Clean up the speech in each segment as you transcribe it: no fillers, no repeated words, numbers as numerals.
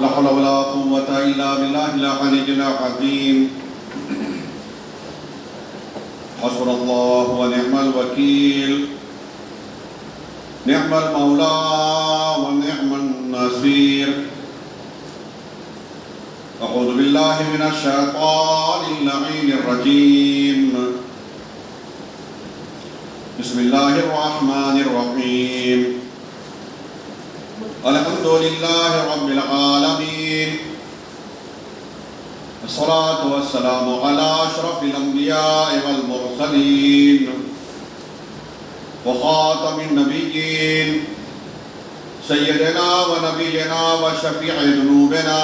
لا حول ولا قوة إلا بالله العلي العظيم. حسبنا الله ونعم الوكيل، نعم المولى ونعم النصير. أعوذ بالله من الشيطان اللعين الرجيم. بسم الله الرحمن الرحيم. الحمد لله رب العالمين، الصلاة والسلام على أشرف الأنبياء والمرسلين وخاتم النبيين سيدنا ونبينا وشفيع ذنوبنا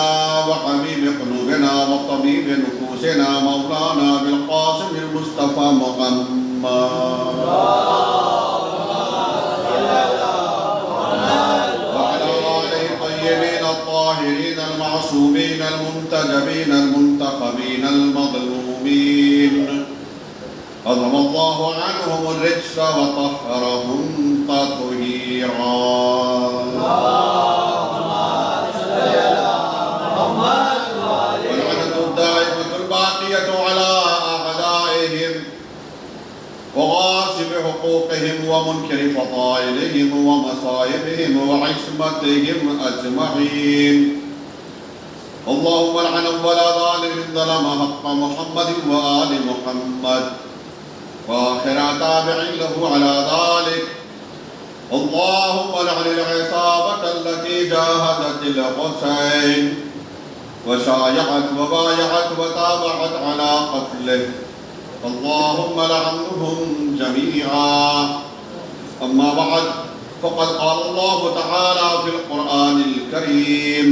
وحبيب قلوبنا وطبيب نفوسنا مولانا بالقاسم المصطفى محمد وعلى آله الطيبين الطاهرين المعصومين المنتجبين المنتخبين المظلومين، عظم الله عنهم الرجس وطهرهم تطهيرا. واللعنة الدائمة الباقية على أعدائهم وغاصب حقوقهم ومنكر فضائلهم ومصائبهم وعصمتهم أجمعين. اللهم لعن ولا ظالم ظلم حق محمد وآل محمد وآخر تابع له على ذلك. اللهم لعن العصابة التي جاهدت الحسين وشايعت وبايعت وتابعت على قتله. اللهم لعنهم جميعا. أما بعد، فقد قال الله تعالى في القرآن الكريم: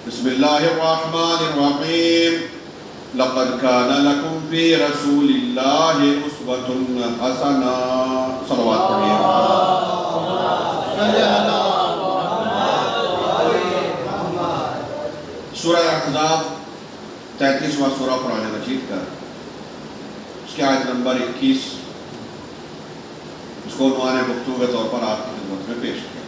بسم الله الرحمن الرحيم. لقد كان لكم في رسول الله أسوة حسنة. صلوات پڑھیے. سورہ احزاب 33واں سورہ قرآن مجید کا، اس کی آیت نمبر 21، اس کو عنوان گفتگو کے طور پر آپ کی خدمت میں پیش کیا.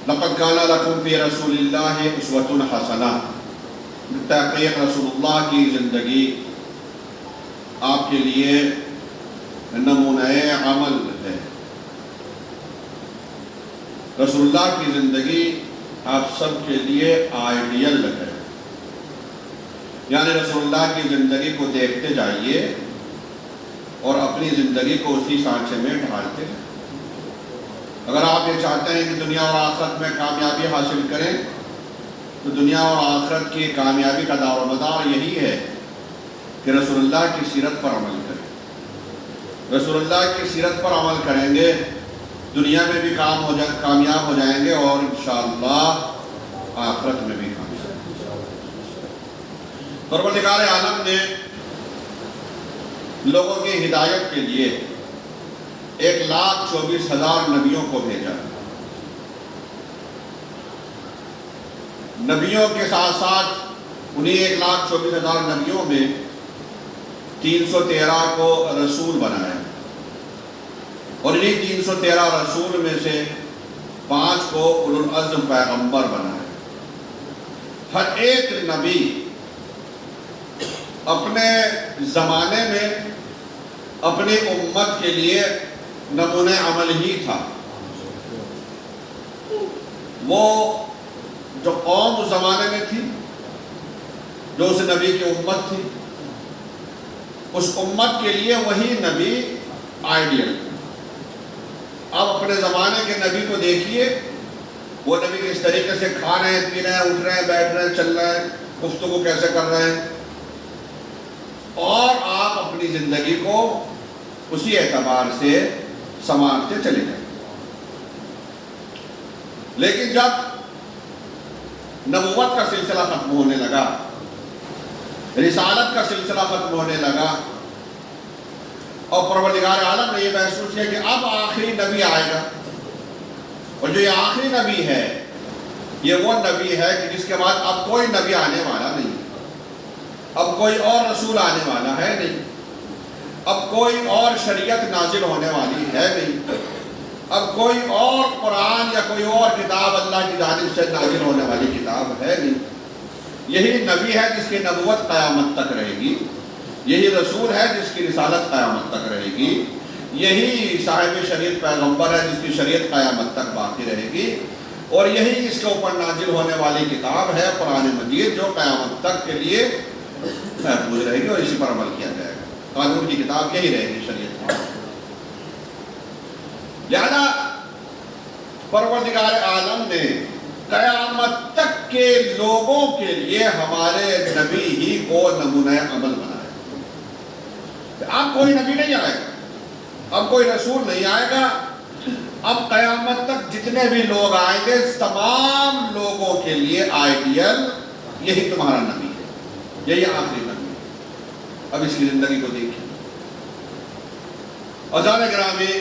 لقد كان لكم في رسول الله أسوة حسنة. تحقیق رسول اللہ کی زندگی آپ کے لیے نمونہ عمل ہے. رسول اللہ کی زندگی آپ سب کے لیے آئیڈیل ہے. یعنی رسول اللہ کی زندگی کو دیکھتے جائیے اور اپنی زندگی کو اسی سانچے میں ڈھالتے جائیے. اگر آپ یہ چاہتے ہیں کہ دنیا اور آخرت میں کامیابی حاصل کریں تو دنیا اور آخرت کی کامیابی کا دار و مدار یہی ہے کہ رسول اللہ کی سیرت پر عمل کریں. رسول اللہ کی سیرت پر عمل کریں گے، دنیا میں بھی کامیاب ہو جائیں گے اور انشاءاللہ آخرت میں بھی کامیاب. پروردگار عالم نے لوگوں کی ہدایت کے لیے 1,24,000 نبیوں کو بھیجا. نبیوں کے ساتھ ساتھ انہیں 1,24,000 نبیوں میں 313 کو رسول بنایا اور انہیں 313 رسول میں سے 5 کو اولو العزم پیغمبر بنایا. ہر ایک نبی اپنے زمانے میں اپنی امت کے لیے نمونہ عمل ہی تھا. وہ جو قوم اس زمانے میں تھی، جو اس نبی کی امت تھی، اس امت کے لیے وہی نبی آئیڈیل تھا. اب اپنے زمانے کے نبی کو دیکھیے، وہ نبی کس طریقے سے کھا رہے ہیں، پی رہے ہیں، اٹھ رہے ہیں، بیٹھ رہے ہیں، چل رہے ہیں، گفتگو کیسے کر رہے ہیں، اور آپ اپنی زندگی کو اسی اعتبار سے سنوارتے چلے جائیں. لیکن جب نبوت کا سلسلہ ختم ہونے لگا، رسالت کا سلسلہ ختم ہونے لگا اور پروردگار عالم نے یہ محسوس کیا کہ اب آخری نبی آئے گا، اور جو یہ آخری نبی ہے یہ وہ نبی ہے کہ جس کے بعد اب کوئی نبی آنے والا نہیں، اب کوئی اور رسول آنے والا ہے نہیں. اب کوئی اور شریعت نازل ہونے والی ہے نہیں، اب کوئی اور قرآن یا کوئی اور کتاب اللہ کی جانب سے نازل ہونے والی کتاب ہے نہیں۔ یہی نبی ہے جس کی نبوت قیامت تک رہے گی، یہی رسول ہے جس کی رسالت قیامت تک رہے گی، یہی صاحب شریعت پیغمبر ہے جس کی شریعت قیامت تک باقی رہے گی، اور یہی اس کے اوپر نازل ہونے والی کتاب ہے قرآن مجید جو قیامت تک کے لیے محفوظ رہے گی اور اسی پر عمل کیا جائے گا۔ قانون کی کتاب یہی رہے گی شریعت۔ لہذا پروردگار عالم نے قیامت تک کے لوگوں کے لیے ہمارے نبی ہی کو نمونہ عمل بنایا۔ اب کوئی نبی نہیں آئے گا، اب کوئی رسول نہیں آئے گا، اب قیامت تک جتنے بھی لوگ آئیں گے تمام لوگوں کے لیے آئیڈیل یہی تمہارا نبی ہے، یہی آخری نبی ہے۔ اب اس کی زندگی کو دیکھیں۔ عزیزان گرامی،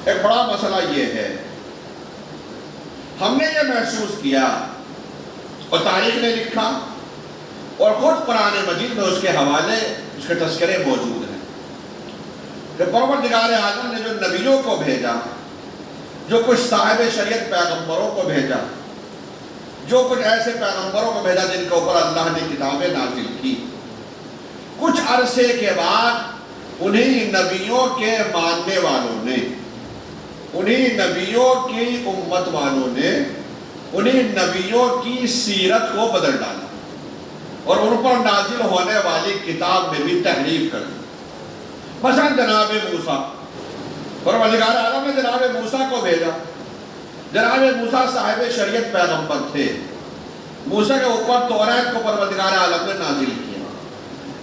ایک بڑا مسئلہ یہ ہے، ہم نے یہ محسوس کیا اور تاریخ نے لکھا اور خود قرآن مجید میں اس کے حوالے، اس کے تذکرے موجود ہیں کہ پروردگار اعظم نے جو نبیوں کو بھیجا، جو کچھ صاحب شریعت پیغمبروں کو بھیجا، جو کچھ ایسے پیغمبروں کو بھیجا جن کے اوپر اللہ نے کتابیں نازل کی، کچھ عرصے کے بعد انہی نبیوں کے ماننے والوں نے، انہی نبیوں کی امت والوں نے انہی نبیوں کی سیرت کو بدل ڈالا اور ان پر نازل ہونے والی کتاب میں بھی تحریف کر دی۔ مثلا جناب موسیٰ، پروردگار عالم نے جناب موسیٰ کو بھیجا۔ جناب موسیٰ صاحب شریعت پیغمبر تھے، موسیٰ کے اوپر توریت کو پروردگار عالم نے نازل کیا،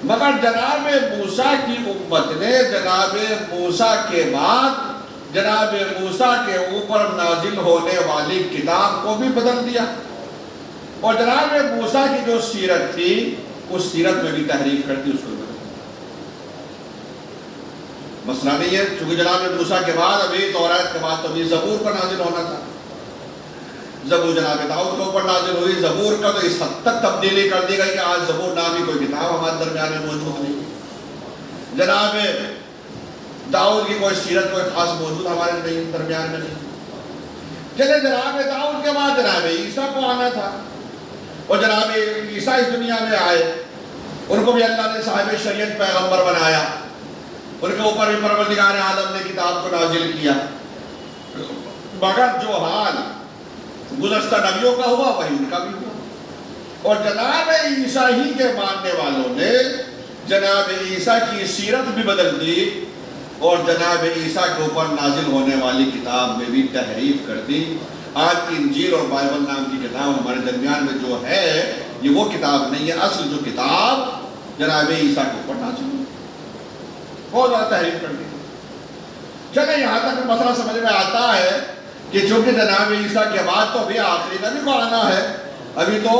مگر جناب موسیٰ کی امت نے جناب موسیٰ کے بعد جناب موسیٰ کے اوپر نازل ہونے والی کتاب کو بھی بدل دیا، اور جناب موسیٰ کی جو سیرت تھی اس سیرت میں بھی تحریف کر دی، اس کو بدل دیا۔ مسئلہ نہیں ہے، چونکہ جناب موسیٰ کے بعد ابھی توریت کے بعد تو ابھی زبور پر نازل ہونا تھا، زبور جناب داؤد کے اوپر نازل ہوئی، زبور کا تو اس حد تک تبدیلی کر دی گئی کہ آج زبور نامی کوئی کتاب ہمارے درمیان میں موجود نہیں، جناب داؤد کی کوئی سیرت کوئی خاص موجود ہمارے درمیان میں نہیں۔ چلے جناب داؤد کے بعد جناب عیسیٰ کو آنا تھا، اور جناب عیسیٰ اس دنیا میں آئے، ان کو بھی اللہ نے صاحب شریعت پیغمبر بنایا، ان کے اوپر بھی پروردگار عالم نے کتاب کو نازل کیا، مگر جو حال گزشتہ نبیوں کا ہوا وہی ان کا بھی ہوا، اور جناب عیسیٰ ہی کے ماننے والوں نے جناب عیسیٰ کی سیرت بھی بدل دی اور جناب عیسیٰ کے اوپر نازل ہونے والی کتاب میں بھی تحریف کر دی۔ آج کی انجیل اور بائبل نام کی کتاب ہمارے درمیان میں جو ہے یہ وہ کتاب نہیں ہے، اصل جو کتاب جناب عیسیٰ کے اوپر نازل ہوئی بہت زیادہ تحریف کر دی۔ چلے یہاں تک مسئلہ سمجھ میں آتا ہے کہ چونکہ جناب عیسیٰ کے بعد تو ابھی آخری نبی کو آنا ہے، ابھی تو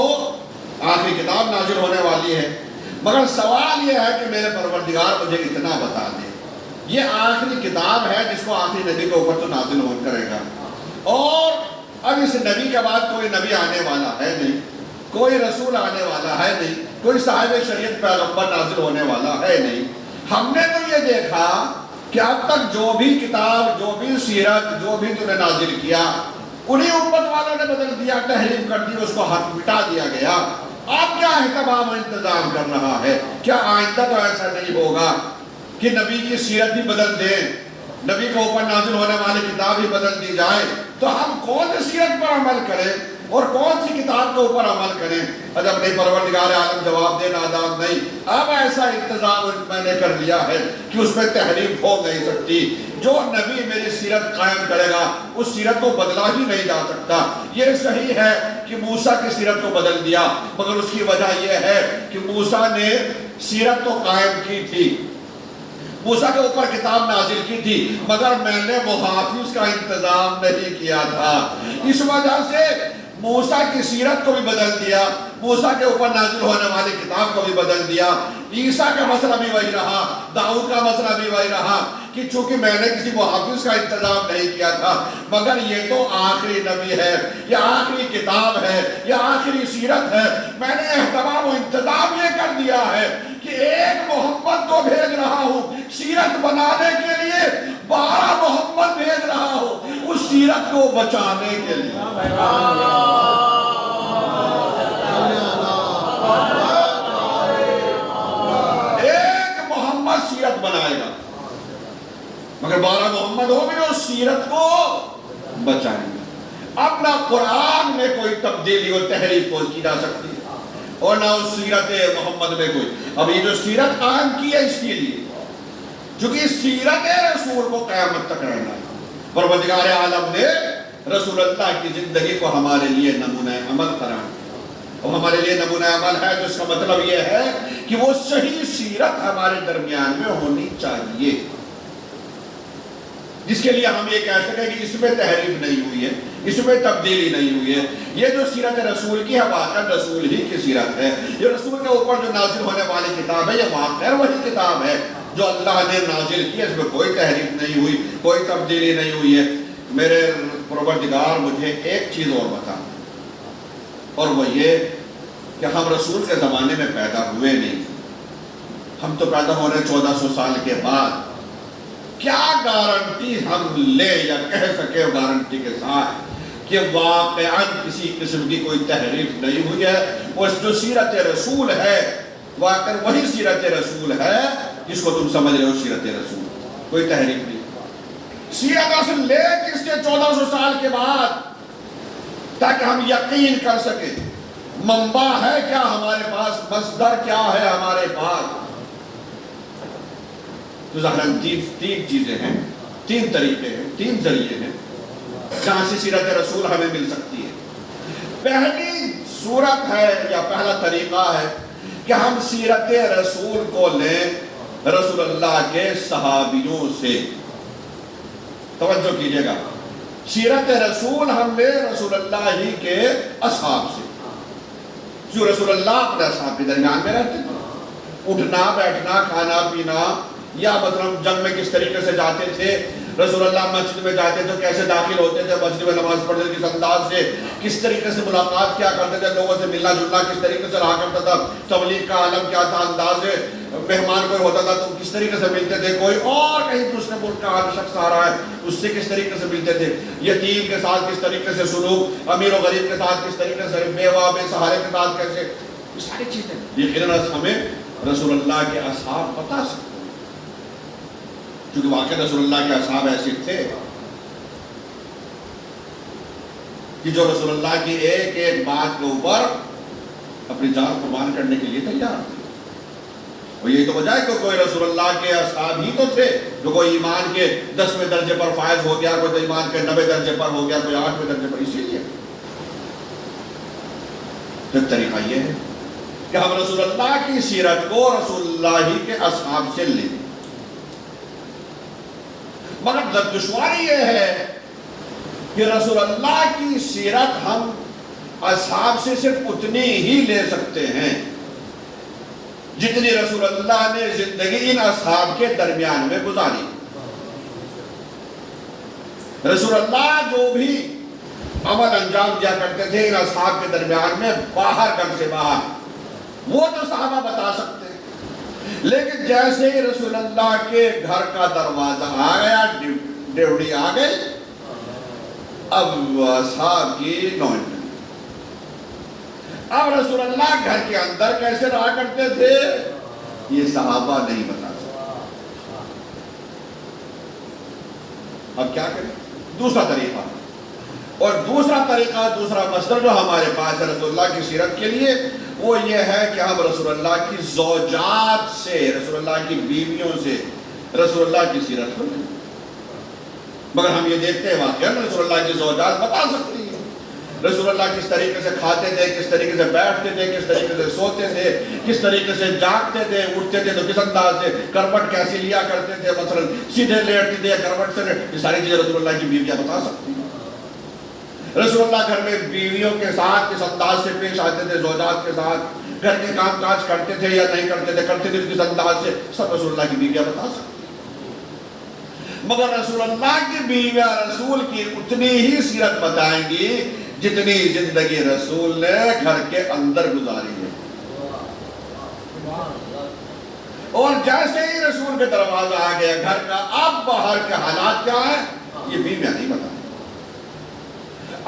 آخری کتاب نازل ہونے والی ہے، مگر سوال یہ ہے کہ میرے پروردگار مجھے اتنا بتا دے، یہ آخری کتاب ہے جس کو آخری نبی کے اوپر تو نازل ہو کرے گا، اور اب اس نبی کے بعد کوئی نبی آنے والا ہے نہیں، کوئی رسول آنے والا ہے نہیں، کوئی صاحب شریعت پیغمبر نازل ہونے والا ہے نہیں۔ ہم نے تو یہ دیکھا کہ اب تک جو بھی کتاب، جو بھی سیرت، جو بھی تُو نے نازل کیا، انہی امت والوں نے بدل دیا، تحریف کر دی، اس کو مٹا دیا گیا۔ آپ کیا اہتمام و انتظام کر رہا ہے؟ کیا آئندہ تو ایسا نہیں ہوگا کہ نبی کی سیرت بھی بدل دیں، نبی کے اوپر نازل ہونے والی کتاب بھی بدل دی جائے، تو ہم کون سی سیرت پر عمل کریں اور کون سی کتاب کے اوپر عمل کریں؟ جب نہیں پروردگار عالم جواب دے نادان نہیں، اب ایسا انتظام میں نے کر لیا ہے کہ اس میں تحریف ہو نہیں سکتی، جو نبی میری سیرت قائم کرے گا اس سیرت کو بدلا ہی نہیں جا سکتا۔ یہ صحیح ہے کہ موسیٰ کی سیرت کو بدل دیا، مگر اس کی وجہ یہ ہے کہ موسیٰ نے سیرت تو قائم کی تھی، موسیٰ کے اوپر کتاب نازل کی تھی، مگر میں نے محافظ کا انتظام نہیں کیا تھا، اس وجہ سے موسیٰ کی سیرت کو بھی بدل دیا، موسیٰ کے اوپر نازل ہونے والی کتاب کو بھی بدل دیا۔ عیسیٰ کا مسئلہ بھی وہی رہا، داؤد کا مسئلہ بھی وہی رہا کہ چونکہ میں نے کسی محافظ کا انتظام نہیں کیا تھا، مگر یہ تو آخری نبی ہے، یہ آخری کتاب ہے، یہ آخری سیرت ہے، میں نے اہتمام و انتظام یہ کر دیا ہے کہ ایک محمد کو بھیج رہا ہوں سیرت بنانے کے لیے 12 محمد بھیج رہا ہو، اس سیرت کو بچانے کے لیے۔ ایک محمد سیرت بنائے گا، مگر 12 محمد ہو بھی اس سیرت کو بچائیں گے۔ اپنا قرآن میں کوئی تبدیلی اور تحریف کی جا سکتی ہے، اور نہ اس سیرت محمد میں کوئی۔ اب یہ جو سیرت قائم کی ہے اس کے لیے، چونکہ سیرت رسول کو قیامت تک رہنا ہے۔ پروردگار عالم نے رسول اللہ کی زندگی کو ہمارے لیے نمونہ عمل قرار دیا، اور ہمارے لیے نمونہ عمل ہے، جس کا مطلب یہ ہے کہ وہ صحیح سیرت ہمارے درمیان میں ہونی چاہیے، جس کے لیے ہم یہ کہہ سکیں کہ اس میں تحریف نہیں ہوئی ہے، اس میں تبدیلی نہیں ہوئی ہے۔ یہ جو سیرت رسول کی ہے واقعہ رسول ہی کی سیرت ہے۔ یہ رسول کے اوپر جو نازل ہونے والی کتاب ہے، یہ واقعہ وہی کتاب ہے جو اللہ نے نازل کی ہے، اس میں کوئی تحریف نہیں ہوئی، کوئی تبدیلی نہیں ہوئی ہے۔ میرے پروردگار مجھے ایک چیز اور بتا، اور وہ یہ کہ ہم رسول کے زمانے میں پیدا ہوئے نہیں، ہم تو پیدا ہو رہے 1400 سال کے بعد۔ کیا گارنٹی ہم لے یا کہہ سکے گارنٹی کے ساتھ کہ واقعاً کسی قسم کی کوئی تحریف نہیں ہوئی ہے؟ وہ جو سیرت رسول ہے واقعاً وہی سیرت رسول ہے جس کو تم سمجھ رہے ہو سیرت رسول، کوئی تحریف نہیں۔ سیرت اصل لے کس سے 1400 سال کے بعد، تاکہ ہم یقین کر سکیں منبع ہے کیا ہمارے پاس، مصدر کیا ہے ہمارے پاس۔ تو ظاہراً تین چیزیں ہیں، 3 طریقے ہیں، 3 ذریعے ہیں جہاں سے سیرت رسول ہمیں مل سکتی ہے۔ پہلی صورت ہے یا پہلا طریقہ ہے کہ ہم سیرت رسول کو لیں رسول اللہ کے صحابیوں سے۔ توجہ کیجئے گا، سیرت رسول ہم لیں رسول اللہ ہی کے اصحاب سے، جو رسول اللہ اپنے اصحاب کے درمیان میں رہتے تھے۔ اٹھنا بیٹھنا کھانا پینا، یا مطلب جنگ میں کس طریقے سے جاتے تھے، رسول اللہ مسجد میں جاتے تو کیسے داخل ہوتے تھے، مسجد میں نماز پڑھتے کس انداز سے، کس طریقے سے ملاقات کیا کرتے تھے، لوگوں سے ملنا جلنا کس طریقے سے رہا کرتا تھا، تبلیغ کا عالم کیا تھا، انداز ہے، مہمان کوئی ہوتا تھا تو کس طریقے سے ملتے تھے، کوئی اور کہیں دوسرے ملک کا شخص آ رہا ہے اس سے کس طریقے سے ملتے تھے، یتیم کے ساتھ کس طریقے سے سلوک، امیر و غریب کے ساتھ کس طریقے سے، بیوہ بے سہارے کے ساتھ کیسے، یہ ساری چیزیں یقیناً ہمیں رسول اللہ کے اصحاب بتا سکتے ہیں، کیونکہ واقعی رسول اللہ کے اصحاب ایسے تھے کہ جو رسول اللہ کی ایک ایک بات کے اوپر اپنی جان قربان کرنے کے لیے تیار تھے۔ اور یہی تو وجہ ہے کہ کوئی رسول اللہ کے اصحاب ہی تو تھے جو کوئی ایمان کے 10ویں درجے پر فائز ہو گیا، کوئی تو ایمان کے 90 درجے پر ہو گیا، کوئی 8ویں درجے پر۔ اسی لیے پھر طریقہ یہ ہے کہ ہم رسول اللہ کی سیرت کو رسول اللہ ہی کے اصحاب سے لیں، مگر دشواری یہ ہے کہ رسول اللہ کی سیرت ہم اصحاب سے صرف اتنی ہی لے سکتے ہیں جتنی رسول اللہ نے زندگی ان اصحاب کے درمیان میں گزاری۔ رسول اللہ جو بھی عمل انجام دیا کرتے تھے ان اصحاب کے درمیان میں، باہر گھر سے باہر، وہ تو صحابہ بتا سکتے ہیں، لیکن جیسے ہی رسول اللہ کے گھر کا دروازہ آ گیا، ڈیوڑی آ گئی، اب اصحاب کی نوعیت۔ اب رسول اللہ گھر کے اندر کیسے رہا کرتے تھے یہ صحابہ نہیں بتا سکتے۔ اب کیا کریں؟ دوسرا طریقہ، اور دوسرا طریقہ، دوسرا مصدر جو ہمارے پاس ہے رسول اللہ کی سیرت کے لیے، وہ یہ ہے کہ ہم رسول اللہ کی زوجات سے، رسول اللہ کی بیویوں سے رسول اللہ کی سیرت کو لیں۔ مگر ہم یہ دیکھتے ہیں واقعا رسول اللہ کی زوجات بتا سکتی ہیں رسول اللہ کس طریقے سے کھاتے تھے، کس طریقے سے بیٹھتے تھے، کس طریقے سے سوتے تھے، کس طریقے سے جاگتے تھے، اٹھتے تھے تو کس انداز سے، کروٹ کیسی لیا کرتے تھے، مثلا سیدھے لیٹتے تھے، کروٹ سے، یہ ساری چیزیں رسول اللہ کی بیویاں بتا سکتی ہیں۔ رسول اللہ گھر میں بیویوں کے ساتھ کس انداز سے پیش آتے تھے، زوجات کے ساتھ گھر کے کام کاج کرتے تھے یا نہیں کرتے تھے، کرتے تھے کس انداز سے، سب رسول اللہ کی بیویاں بتا سکتی ہیں۔ مگر رسول اللہ کی بیویاں رسول کی اتنی ہی سیرت بتائیں گی جتنی زندگی رسول نے گھر کے اندر گزاری ہے۔ اور جیسے ہی رسول کے دروازہ آ گیا گھر کا، اب باہر کے حالات کیا ہیں یہ بیویاں نہیں بتائیں،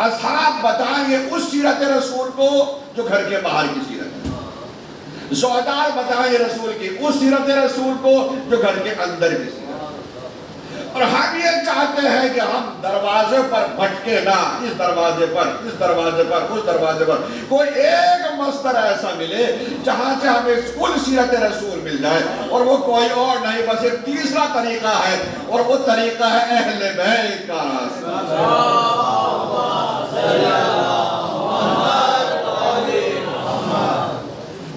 اصحاب بتائیں گے اس سیرت رسول کو جو گھر کے باہر کی سیرت ہے، زوجات بتائیں گے رسول کی اس سیرت رسول کو جو گھر کے اندر کی سیرت ہے۔ اور ہم یہ چاہتے ہیں کہ ہم دروازے پر بھٹکے نہ، اس دروازے پر، اس دروازے پر، اس دروازے پر، کوئی ایک مصدر ایسا ملے جہاں سے ہمیں کل سیرت رسول مل جائے، اور وہ کوئی اور نہیں بس ایک تیسرا طریقہ ہے، اور وہ طریقہ ہے اہل بیت کا راستہ۔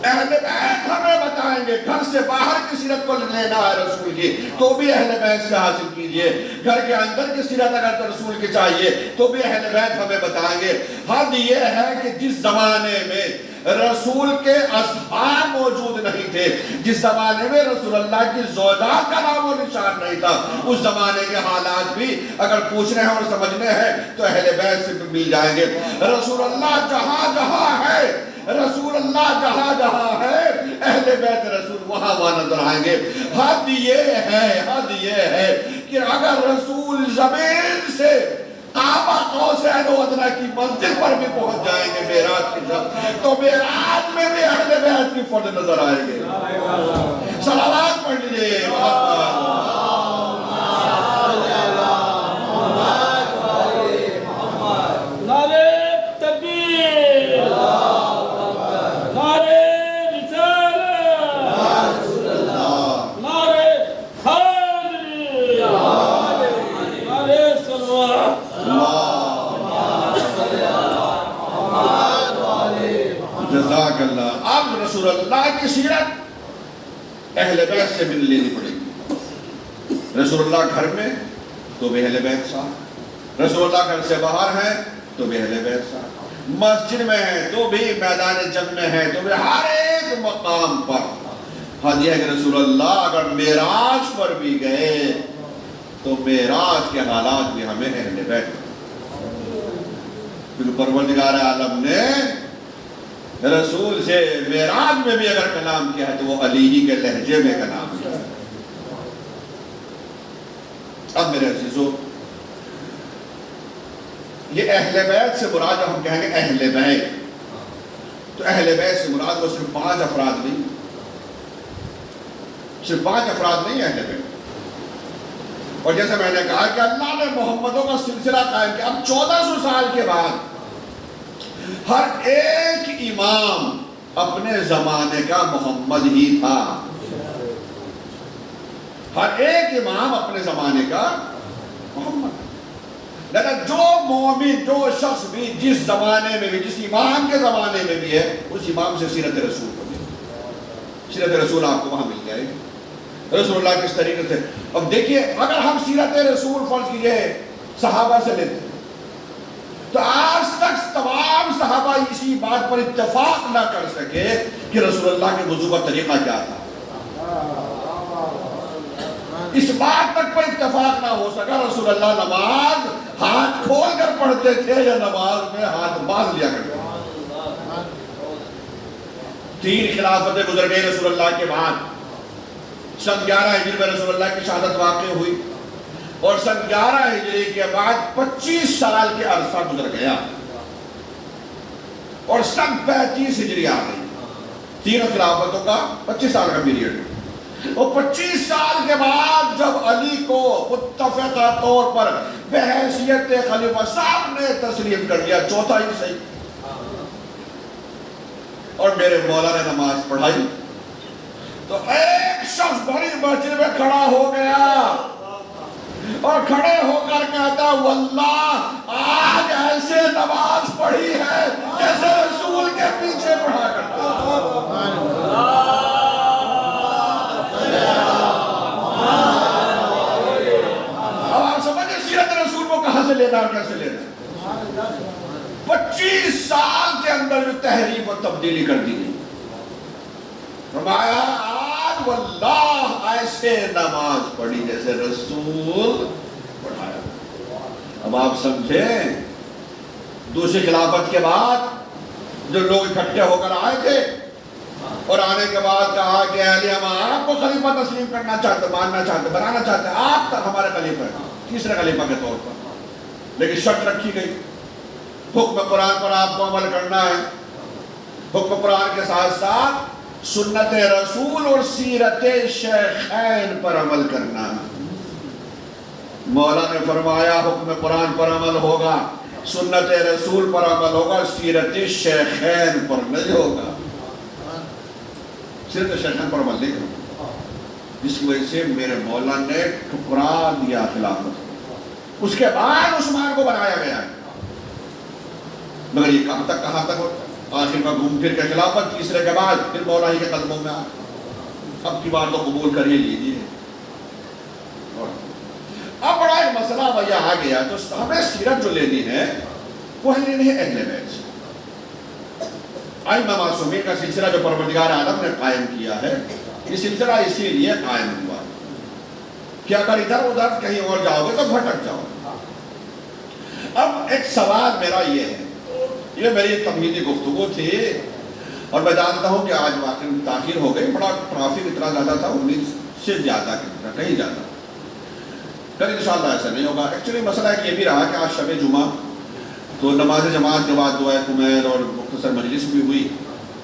اہل بیت ہمیں بتائیں گے، گھر سے باہر کی سیرت کو لینا ہے رسول کی تو بھی اہل بیت سے حاصل کیجئے، گھر کے اندر کی سیرت اگر تو رسول کی چاہیے تو بھی اہل بیت ہمیں بتائیں گے۔ حد یہ ہے کہ جس زمانے میں رسول کے اصحاب موجود نہیں تھے، جس زمانے میں رسول اللہ کی زوجات کا نام و نشان نہیں تھا، اس زمانے کے حالات بھی اگر پوچھنے ہیں اور سمجھنے ہیں تو اہل بیت سے مل جائیں گے۔ رسول اللہ جہاں جہاں ہے، رسول اللہ جہاں جہاں ہے، اہل بیت رسول وہاں وہاں نظر آئیں گے۔ حد یہ ہے کہ اگر رسول زمین سے کعبہ قوسین و ادنیٰ کی منزل پر بھی پہنچ جائیں گے معراج کی جب، تو معراج میں بھی اہل بیت کی فرد نظر آئیں گے۔ صلوات پڑھ لیجئے جزاک اللہ۔ اب رسول اللہ کی سیرت اہل بیت سے مل لینی پڑے گی۔ رسول اللہ گھر میں تو بھی اہل بیت ساتھ، رسول اللہ گھر سے باہر ہیں تو بھی اہل بیت ساتھ، مسجد میں ہیں تو بھی، میدان جنگ میں ہیں تو بھی، ہر ایک مقام پر۔ حد یہ ہے کہ رسول اللہ اگر معراج پر بھی گئے تو معراج کے حالات بھی ہمیں اہل بیت، کیونکہ پروردگار عالم نے رسول سے معراج میں بھی اگر کلام کیا ہے تو وہ علی ہی کے لہجے میں کلام کیا ہے۔ اب میرے عزیزو، یہ اہل بیت سے مراد جب ہم کہیں گے اہل بیت، تو اہل بیت سے مراد وہ صرف 5 افراد نہیں، صرف 5 افراد نہیں اہل بیت۔ اور جیسے میں نے کہا کہ اللہ نے محمدوں کا سلسلہ قائم کیا، اب 1400 سال کے بعد ہر ایک امام اپنے زمانے کا محمد ہی تھا، ہر ایک امام اپنے زمانے کا محمد، لیکن جو مومن، جو شخص بھی جس زمانے میں بھی، جس امام کے زمانے میں بھی ہے، اس امام سے سیرت رسول کو مل، سیرت رسول آپ کو وہاں مل جائے گی۔ رسول اللہ کس طریقے سے، اب دیکھیے اگر ہم سیرت رسول فرض کیجئے صحابہ سے لیتے ہیں تو آج تک تمام صحابہ اسی بات پر اتفاق نہ کر سکے کہ رسول اللہ کے وضو کا طریقہ کیا تھا، اس بات تک پر اتفاق نہ ہو سکا رسول اللہ نماز ہاتھ کھول کر پڑھتے تھے یا نماز میں ہاتھ باندھ لیا کرتے تھے۔ 3 خلافتیں گزر گئی رسول اللہ کے بعد، سن 11 ہجری میں رسول اللہ کی شہادت واقع ہوئی، اور سن 11 ہجری کے بعد 25 سال کے عرصہ گزر گیا، اور سن 35 ہجری آ گئی، 3 خلافتوں کا 25 سال کا پیریڈ۔ اور 25 سال کے بعد جب علی کو متفقہ طور پر بحیثیت خلیفہ صاحب نے تسلیم کر دیا، چوتھا ہی صحیح، اور میرے مولا نے نماز پڑھائی، تو ایک شخص بڑی مسجد میں کھڑا ہو گیا اور کھڑے ہو کر کہتا واللہ آج ایسے نماز پڑھی ہے جیسے رسول کے پیچھے پڑھا کرتا۔ اب آپ سمجھیں سیرت رسول کو کہاں سے لینا اور کیسے لینا۔ 25 سال کے اندر جو تحریف و تبدیلی کر دی گئی، فرمایا آج واللہ ایسے نماز پڑھی جیسے رسول پڑھایا۔ اب آپ سمجھیں دوسری خلافت کے بعد جو لوگ اکٹھے ہو کر آئے تھے اور آنے کے بعد کہا کہ اہل ہم آپ کو خلیفہ تسلیم کرنا چاہتے، ماننا چاہتے، بنانا چاہتے، آپ ہمارے خلیفہ ہیں، تیسرے خلیفہ کے طور پر. لیکن شرط رکھی گئی، حکم قرآن پر آپ کو عمل کرنا ہے، حکم قرآن کے ساتھ ساتھ سنت رسول اور سیرت شیخین پر عمل کرنا ہے. مولا نے فرمایا حکم قرآن پر عمل ہوگا، سنت رسول پر عمل ہوگا، سیرت شیخین پر نہیں ہوگا. سیرت شیخین پر عمل نہیں کروں، جس کی وجہ سے میرے مولا نے ٹھکرا دیا خلافت. اس کے بعد عثمان کو بنایا گیا ہے، مگر یہ کہاں تک ہوتا ہے؟ آخر میں گھوم پھر کے خلافت تیسرے کے بعد پھر مولا ہی کے قدموں میں آ. اب کی بات تو قبول کر ہی لیجیے. اب بڑا ایک مسئلہ وہی آ گیا، تو ہمیں سیرت جو لینی ہے وہ لینی ہے اہل بیت سے. ائمہ معصومین کا سلسلہ جو پروردگار عالم نے قائم کیا ہے، یہ سلسلہ اسی لیے قائم ہوا کہ اگر ادھر ادھر کہیں اور جاؤ گے تو بھٹک جاؤ. اب ایک سوال میرا یہ ہے، یہ میری تمہیدی گفتگو تھی اور میں جانتا ہوں کہ آج واقعی تاخیر ہو گئی، بڑا ٹرافک اتنا زیادہ تھا، 19 سے زیادہ کہیں زیادہ. کل انشاءاللہ ایسا نہیں ہوگا. ایکچولی مسئلہ ایک یہ بھی رہا کہ آج شب جمعہ تو نماز جماعت کے بعد دعائے کمیل اور مختصر مجلس بھی ہوئی،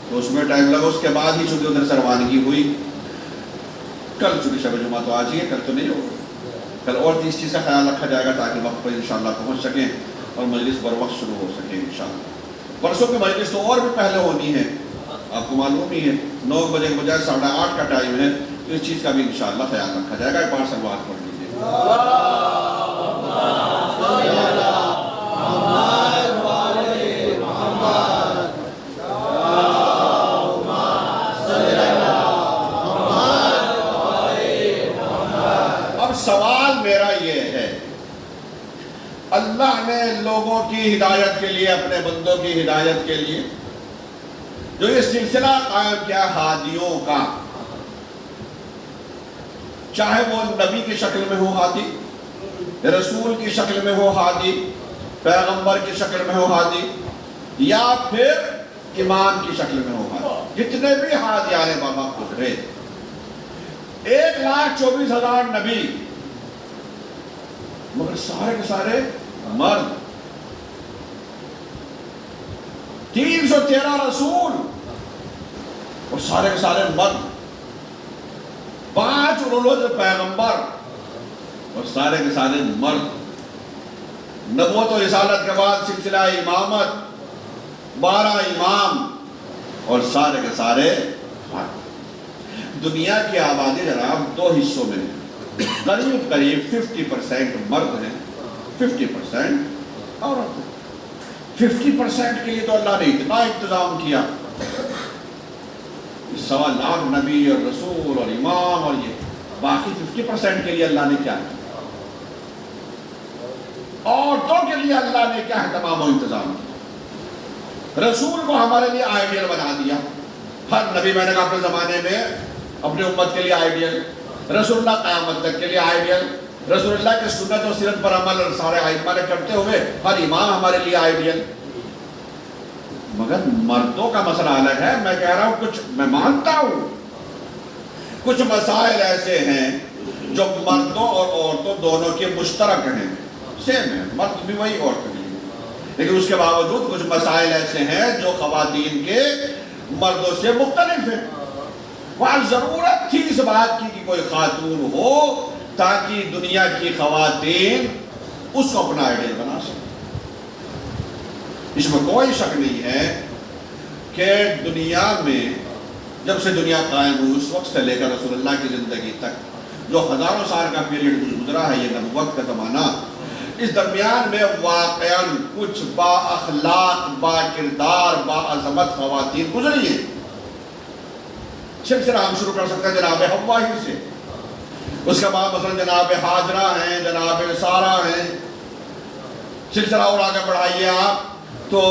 تو اس میں ٹائم لگا. اس کے بعد ہی چونکہ ادھر سے روانگی ہوئی. کل چونکہ شب جمعہ تو آج ہی ہے، کل تو نہیں ہوگا. کل اور اس چیز کا خیال رکھا جائے گا تاکہ وقت پر انشاءاللہ پہنچ سکیں اور مجلس بر وقت شروع ہو سکے انشاءاللہ. پرسوں کی مجلس تو اور بھی پہلے ہونی ہے، آپ کو معلوم ہی ہے، 9 بجے کے بجائے 8:30 کا ٹائم ہے. تو اس چیز کا بھی انشاءاللہ خیال رکھا جائے گا. ایک بار سلوات پڑھ لیجیے. اب سوال میرا یہ ہے، اللہ نے لوگوں کی ہدایت کے لیے، اپنے بندوں کی ہدایت کے لیے جو یہ سلسلہ قائم کیا ہادیوں کا، چاہے وہ نبی کی شکل میں ہو ہادی، رسول کی شکل میں ہو ہادی، پیغمبر کی شکل میں ہو ہادی، یا پھر امام کی شکل میں ہو ہادی، جتنے بھی ہادیان بابا گزرے، 1,24,000 نبی، مگر سارے کے سارے مرد، 313 رسول اور سارے کے سارے مرد، 5 اولوالعزم پیغمبر اور سارے کے سارے مرد. نبوت و رسالت کے بعد سلسلہ امامت، 12 امام اور سارے کے سارے مرد. دنیا کی آبادی جناب 2 حصوں میں قریب 50% مرد ہیں، 50% عورت ہیں. 50% کے لیے تو اللہ نے اتنا انتظام کیا، 1.25 لاکھ نبی اور رسول اور امام، اور یہ باقی 50% کے لیے اللہ نے کیا کیا؟ عورتوں کے لیے اللہ نے کیا اہتمام و انتظام کیا؟ رسول کو ہمارے لیے آئیڈیل بنا دیا. ہر نبی میں نے کہا اپنے زمانے میں اپنی امت کے لیے آئیڈیل، رسول اللہ قیامت تک کے لیے آئیڈیل، رسول اللہ کے سنت و سیرت پر عمل سارے ائمہ نے کرتے ہوئے ہر امام ہمارے لیے آئیڈیل. مگر مردوں کا مسئلہ الگ ہے. میں کہہ رہا ہوں کچھ، میں مانتا ہوں کچھ مسائل ایسے ہیں جو مردوں اور عورتوں دونوں کے مشترک ہیں، سیم ہیں، مرد بھی وہی عورت بھی، لیکن اس کے باوجود کچھ مسائل ایسے ہیں جو خواتین کے مردوں سے مختلف ہیں. وہاں ضرورت تھی اس بات کی کہ کوئی خاتون ہو تاکہ دنیا کی خواتین اس کو اپنا آئیڈیل بنا سکیں. اس میں کوئی شک نہیں ہے کہ دنیا میں جب سے دنیا قائم ہوئی اس وقت سے لے کر رسول اللہ کی زندگی تک جو ہزاروں سال کا پیریڈ گزرا ہے، یہ نبوت کا زمانہ، اس درمیان میں واقعاً کچھ با اخلاق، با کردار، با عظمت خواتین گزری ہیں. سلسلہ ہم شروع کر سکتے ہیں جناب حوا ہی سے. اس کے بعد مثلا جناب حاجرہ ہیں، جناب سارہ ہیں. سلسلہ اور آگے بڑھائیے آپ تو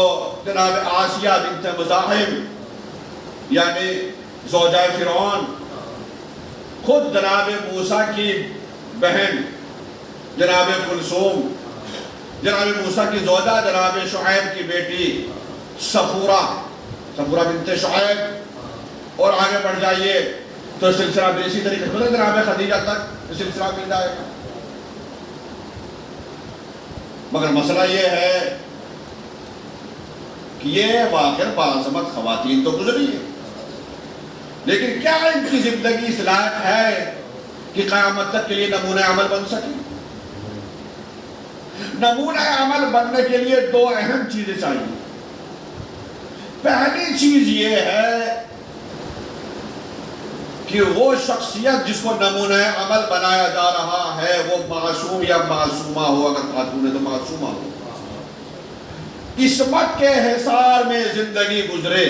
جناب آسیہ بنت مزاحم یعنی زوجہ فرعون، خود جناب موسیٰ کی بہن جناب کلثوم، جناب موسیٰ کی زوجہ جناب شعیب کی بیٹی صفورہ بنت شعیب، اور آگے بڑھ جائیے تو سلسلہ بھی اسی طریقے سے جناب خدیجہ تک سلسلہ مل جائے گا. مگر مسئلہ یہ ہے کہ یہ واقعہ باعظمت خواتین تو گزری ہے، لیکن کیا ان کی زندگی اس لائق ہے کہ قیامت تک کے لیے نمونہ عمل بن سکے؟ نمونہ عمل بننے کے لیے دو اہم چیزیں چاہیے. پہلی چیز یہ ہے کہ وہ شخصیت جس کو نمونہ عمل بنایا جا رہا ہے وہ معصوم یا معصومہ ہو، اگر خاتون ہے تو معصومہ ہو، عصمت کے حصار میں زندگی گزرے.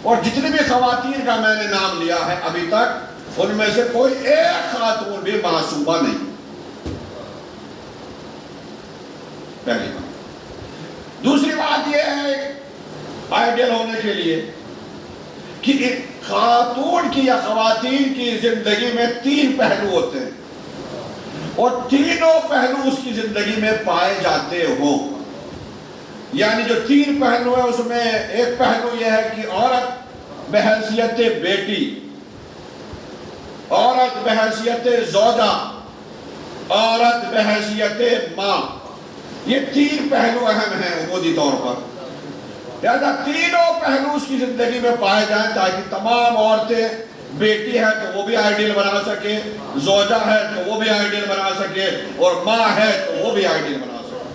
اور جتنی بھی خواتین کا میں نے نام لیا ہے ابھی تک، ان میں سے کوئی ایک خاتون بھی معصومہ نہیں. پہلی بات. دوسری بات یہ ہے آئیڈیل ہونے کے لیے کہ خاتون کی یا خواتین کی زندگی میں تین پہلو ہوتے ہیں اور تینوں پہلو اس کی زندگی میں پائے جاتے ہوں. یعنی جو تین پہلو ہیں اس میں ایک پہلو یہ ہے کہ عورت بحیثیت بیٹی، عورت بحیثیت زوجہ، عورت بحیثیت ماں. یہ تین پہلو اہم ہیں عمودی طور پر. لہذا تینوں پہلو اس کی زندگی میں پائے جائیں تاکہ تمام عورتیں، بیٹی ہے تو وہ بھی آئیڈیل بنا سکے، زوجہ ہے تو وہ بھی آئیڈیل بنا سکے، اور ماں ہے تو وہ بھی آئیڈیل بنا سکے.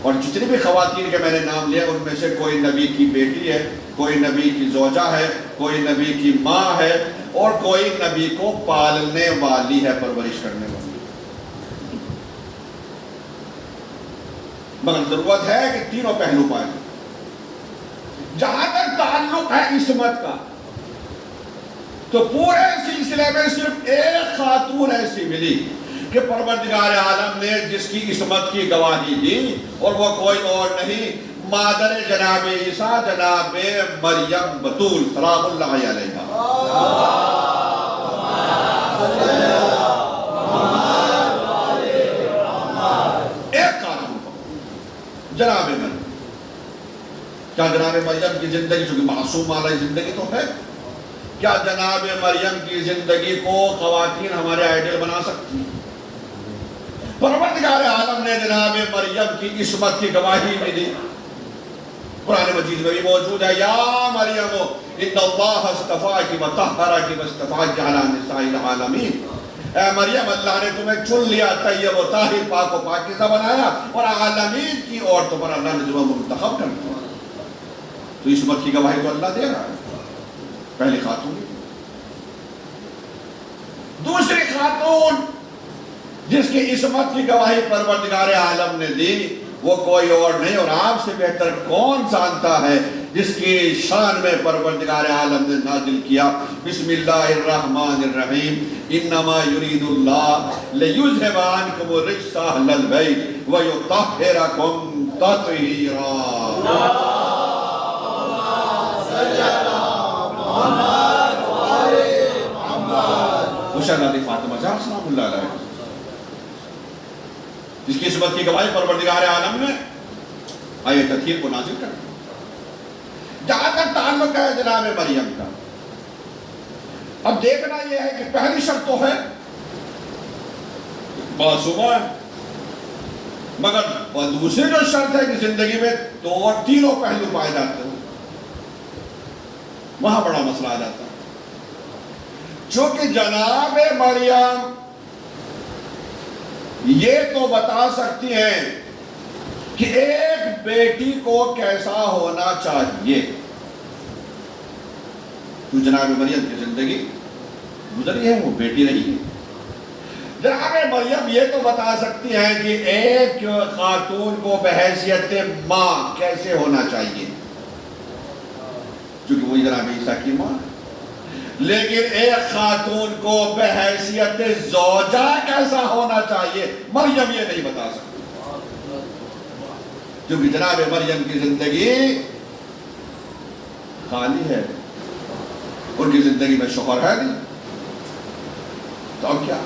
اور جتنی بھی خواتین کے میں نے نام لیا ان میں سے کوئی نبی کی بیٹی ہے، کوئی نبی کی زوجہ ہے، کوئی نبی کی ماں ہے، اور کوئی نبی کو پالنے والی ہے، پرورش کرنے والی. مگر ضرورت ہے کہ تینوں پہلو پائیں. جہاں تک تعلق ہے عصمت کا تو پورے سلسلے میں صرف ایک خاتون ایسی ملی کہ پروردگار عالم نے جس کی عصمت کی گواہی دی، اور وہ کوئی اور نہیں، مادر جناب عیسیٰ جناب مریم بتول سلام اللہ علیہا. ایک خاتون جناب مریم. کیا جناب مریم کی زندگی، چونکہ معصوم والی زندگی تو ہے، کیا جناب مریم کی زندگی کو خواتین ہمارے آئیڈیل بنا سکتی ہیں؟ پروردگار عالم نے جناب مریم کی عصمت کی گواہی بھی دی. قرآن مجید میں بھی موجود ہے، یا مریم ان اللہ اصطفاک وطہرک واصطفاک علی نساء العالمین. اے مریم، اللہ نے تمہیں چن لیا، طیب و طاہر، پاک و پاکیزہ بنایا، اور عالمین کی عورتوں پر اللہ نے تمہیں منتخب کر دیا. تو عصمت کی گواہی تو اللہ دے رہا ہے. پہلی خاتون. دوسری خاتون جس کی عصمت کی گواہی پروردگار عالم نے دی وہ کوئی اور نہیں، اور آپ سے بہتر کون جانتا ہے جس کی شان میں پروردگار عالم نے نازل کیا. بسم اللہ الرحمن الرحیم. انما یرید اللہ لیذھب عنکم الرجس اہل البیت ویطہرکم تطہیرا. شہزادی فاطمہ زہرا سلام اللہ علیہ جس کی عصمت کی گواہی پروردگار عالم نے آیت تطہیر کو نازل کر دیا. جہاں تک تعلق ہے جناب مریم کا، اب دیکھنا یہ ہے کہ پہلی شرط تو ہے معصومہ ہے، مگر دوسری جو شرط ہے کہ زندگی میں دو اور تینوں پہلو پائے جاتے ہیں، وہاں بڑا مسئلہ آ جاتا ہے. چونکہ جناب مریم یہ تو بتا سکتی ہیں کہ ایک بیٹی کو کیسا ہونا چاہیے، تو جناب مریم کی زندگی گزری ہے، وہ بیٹی رہی ہے. جناب مریم یہ تو بتا سکتی ہیں کہ ایک خاتون کو بحیثیت ماں کیسے ہونا چاہیے، چونکہ وہی جناب عیسیٰ کی ماں. لیکن ایک خاتون کو بحیثیت زوجہ کیسا ہونا چاہیے مریم یہ نہیں بتا سکتی، کیونکہ جناب مریم کی زندگی خالی ہے، ان کی زندگی میں شوہر ہے نہیں. تو اب کیا؟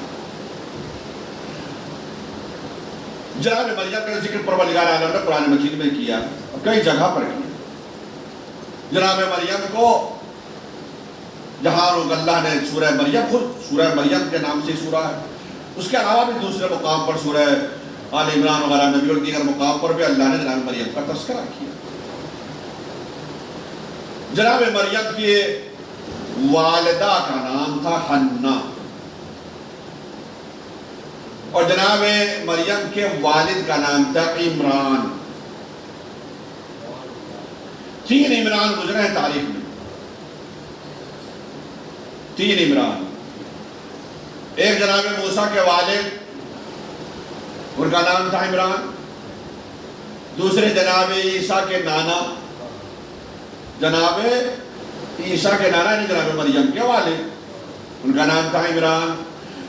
جناب مریم کا ذکر پروردگار عالم نے قرآن مجید میں کیا، کئی جگہ پر کیا. جناب مریم کو جہاں اللہ نے سورہ مریم، خود سورہ مریم کے نام سے سورہ ہے، اس کے علاوہ بھی دوسرے مقام پر سورہ آل عمران وغیرہ میں بھی اور دیگر مقام پر بھی اللہ نے جناب مریم کا تذکرہ کیا۔ جناب مریم کی والدہ کا نام تھا حنا، اور جناب مریم کے والد کا نام تھا عمران۔ 3 عمران گزرے ہیں تاریخ میں، 3 عمران۔ ایک جناب موسیٰ کے والد، ان کا نام تھا عمران۔ دوسرے جناب عیسیٰ کے نانا، جناب عیسیٰ کے نانا یعنی جناب مریم کے والد، ان کا نام تھا عمران۔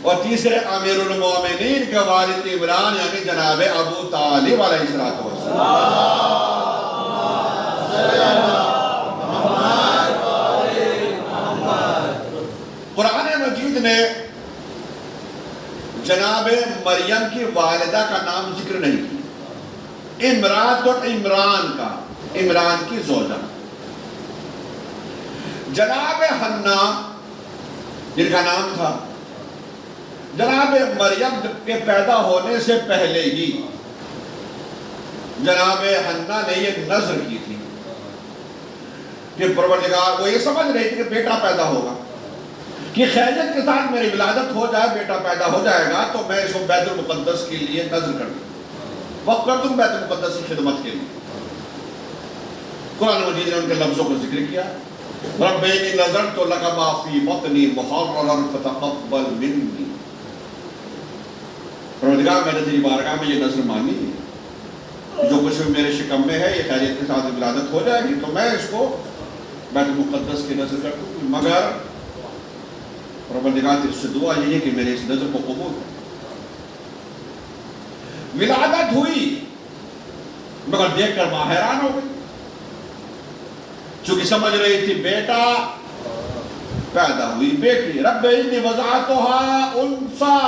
اور تیسرے امیر المومنین کے والد عمران یعنی جناب ابو طالب علیہ السلام۔ قرآن مجید نے جناب مریم کی والدہ کا نام ذکر نہیں کیا، عمران تو عمران کا، عمران کی زوجہ۔ جناب حنا جن کا نام تھا، جناب مریم کے پیدا ہونے سے پہلے ہی جناب حنا نے یہ نذر کی تھی کہ پروردگار، وہ یہ سمجھ رہی تھی کہ بیٹا پیدا ہوگا، کہ خیریت کے ساتھ میری ولادت ہو جائے، بیٹا پیدا ہو جائے گا تو میں اس کو بیت المقدس کے لیے نذر کر دوں، وقف کر دوں بیت المقدس کی خدمت کے لیے۔ قرآن مجید نے ان کے لفظوں کو ذکر کیا، رب انی نذرت لک ما فی بطنی محررا فتقبل منی۔ پروردگار میں نے تیری بارگاہ میں یہ نذر مانی ہے، جو کچھ بھی میرے شکم میں ہے یہ خیریت کے ساتھ ولادت ہو جائے گی تو میں اس کو بیت المقدس کی نذر کر دوں، مگر پروردگار تجھ سے دعا یہ ہے کہ میرے اس نذر کو قبول کر۔ ولادت ہوئی مگر دیکھ کر ماں حیران ہو گئی، چونکہ سمجھ رہی تھی بیٹا پیدا ہوئی بیٹی، رب انی وضعتها انثی،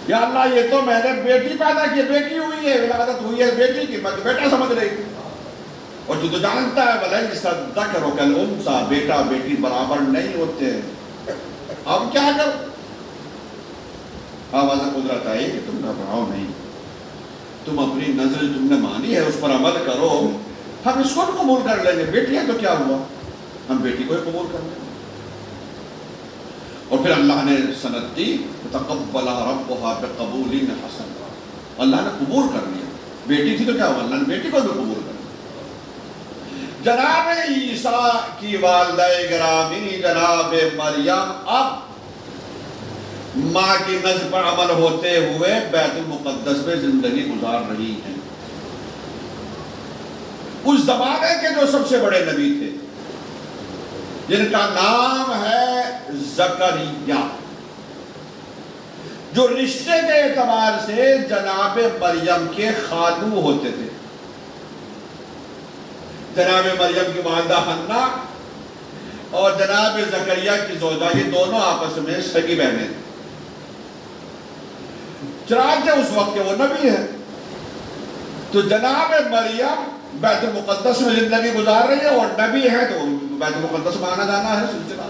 یا اللہ یہ تو میں نے بیٹی پیدا کی، بیٹی ہوئی ہے، ولادت ہوئی ہے بیٹی کی، میں تو بیٹا سمجھ رہی تھی۔ اور تو جانتا ہے وَلَيْسَ الذَّكَرُ كَالْأُنثىٰ، بیٹا بیٹی برابر نہیں ہوتے، اب کیا کرو؟ آواز قدرت آئی کہ تم گھبراؤ نہیں، تم اپنی نظر تم نے مانی ہے اس پر عمل کرو، ہم اس کو بھی قبول کر لیں گے، بیٹی ہے تو کیا ہوا، ہم بیٹی کو ہی قبول کر لیں گے۔ اور پھر اللہ نے سند دی، تقبلها ربها بقبول حسن، اللہ نے قبول کر لیا، بیٹی تھی تو کیا ہوا، اللہ نے بیٹی کو بھی قبول کر لیا۔ جناب عیسیٰ کی والدہ گرامی جناب مریم اب ماں کی نظر پر عمل ہوتے ہوئے بیت المقدس میں زندگی گزار رہی ہیں۔ اس زمانے کے جو سب سے بڑے نبی تھے جن کا نام ہے زکریا، جو رشتے کے اعتبار سے جناب مریم کے خالو ہوتے تھے، جناب مریم کی والدہ حنا اور جناب زکریا کی زوجہ، یہ دونوں آپس میں سگی بہنیں تھیں، چنانچہ اس وقت وہ نبی ہے، تو جناب مریم بیت المقدس میں زندگی گزار رہی ہے اور نبی ہے تو بیت المقدس میں آنا جانا ہے سلسلہ،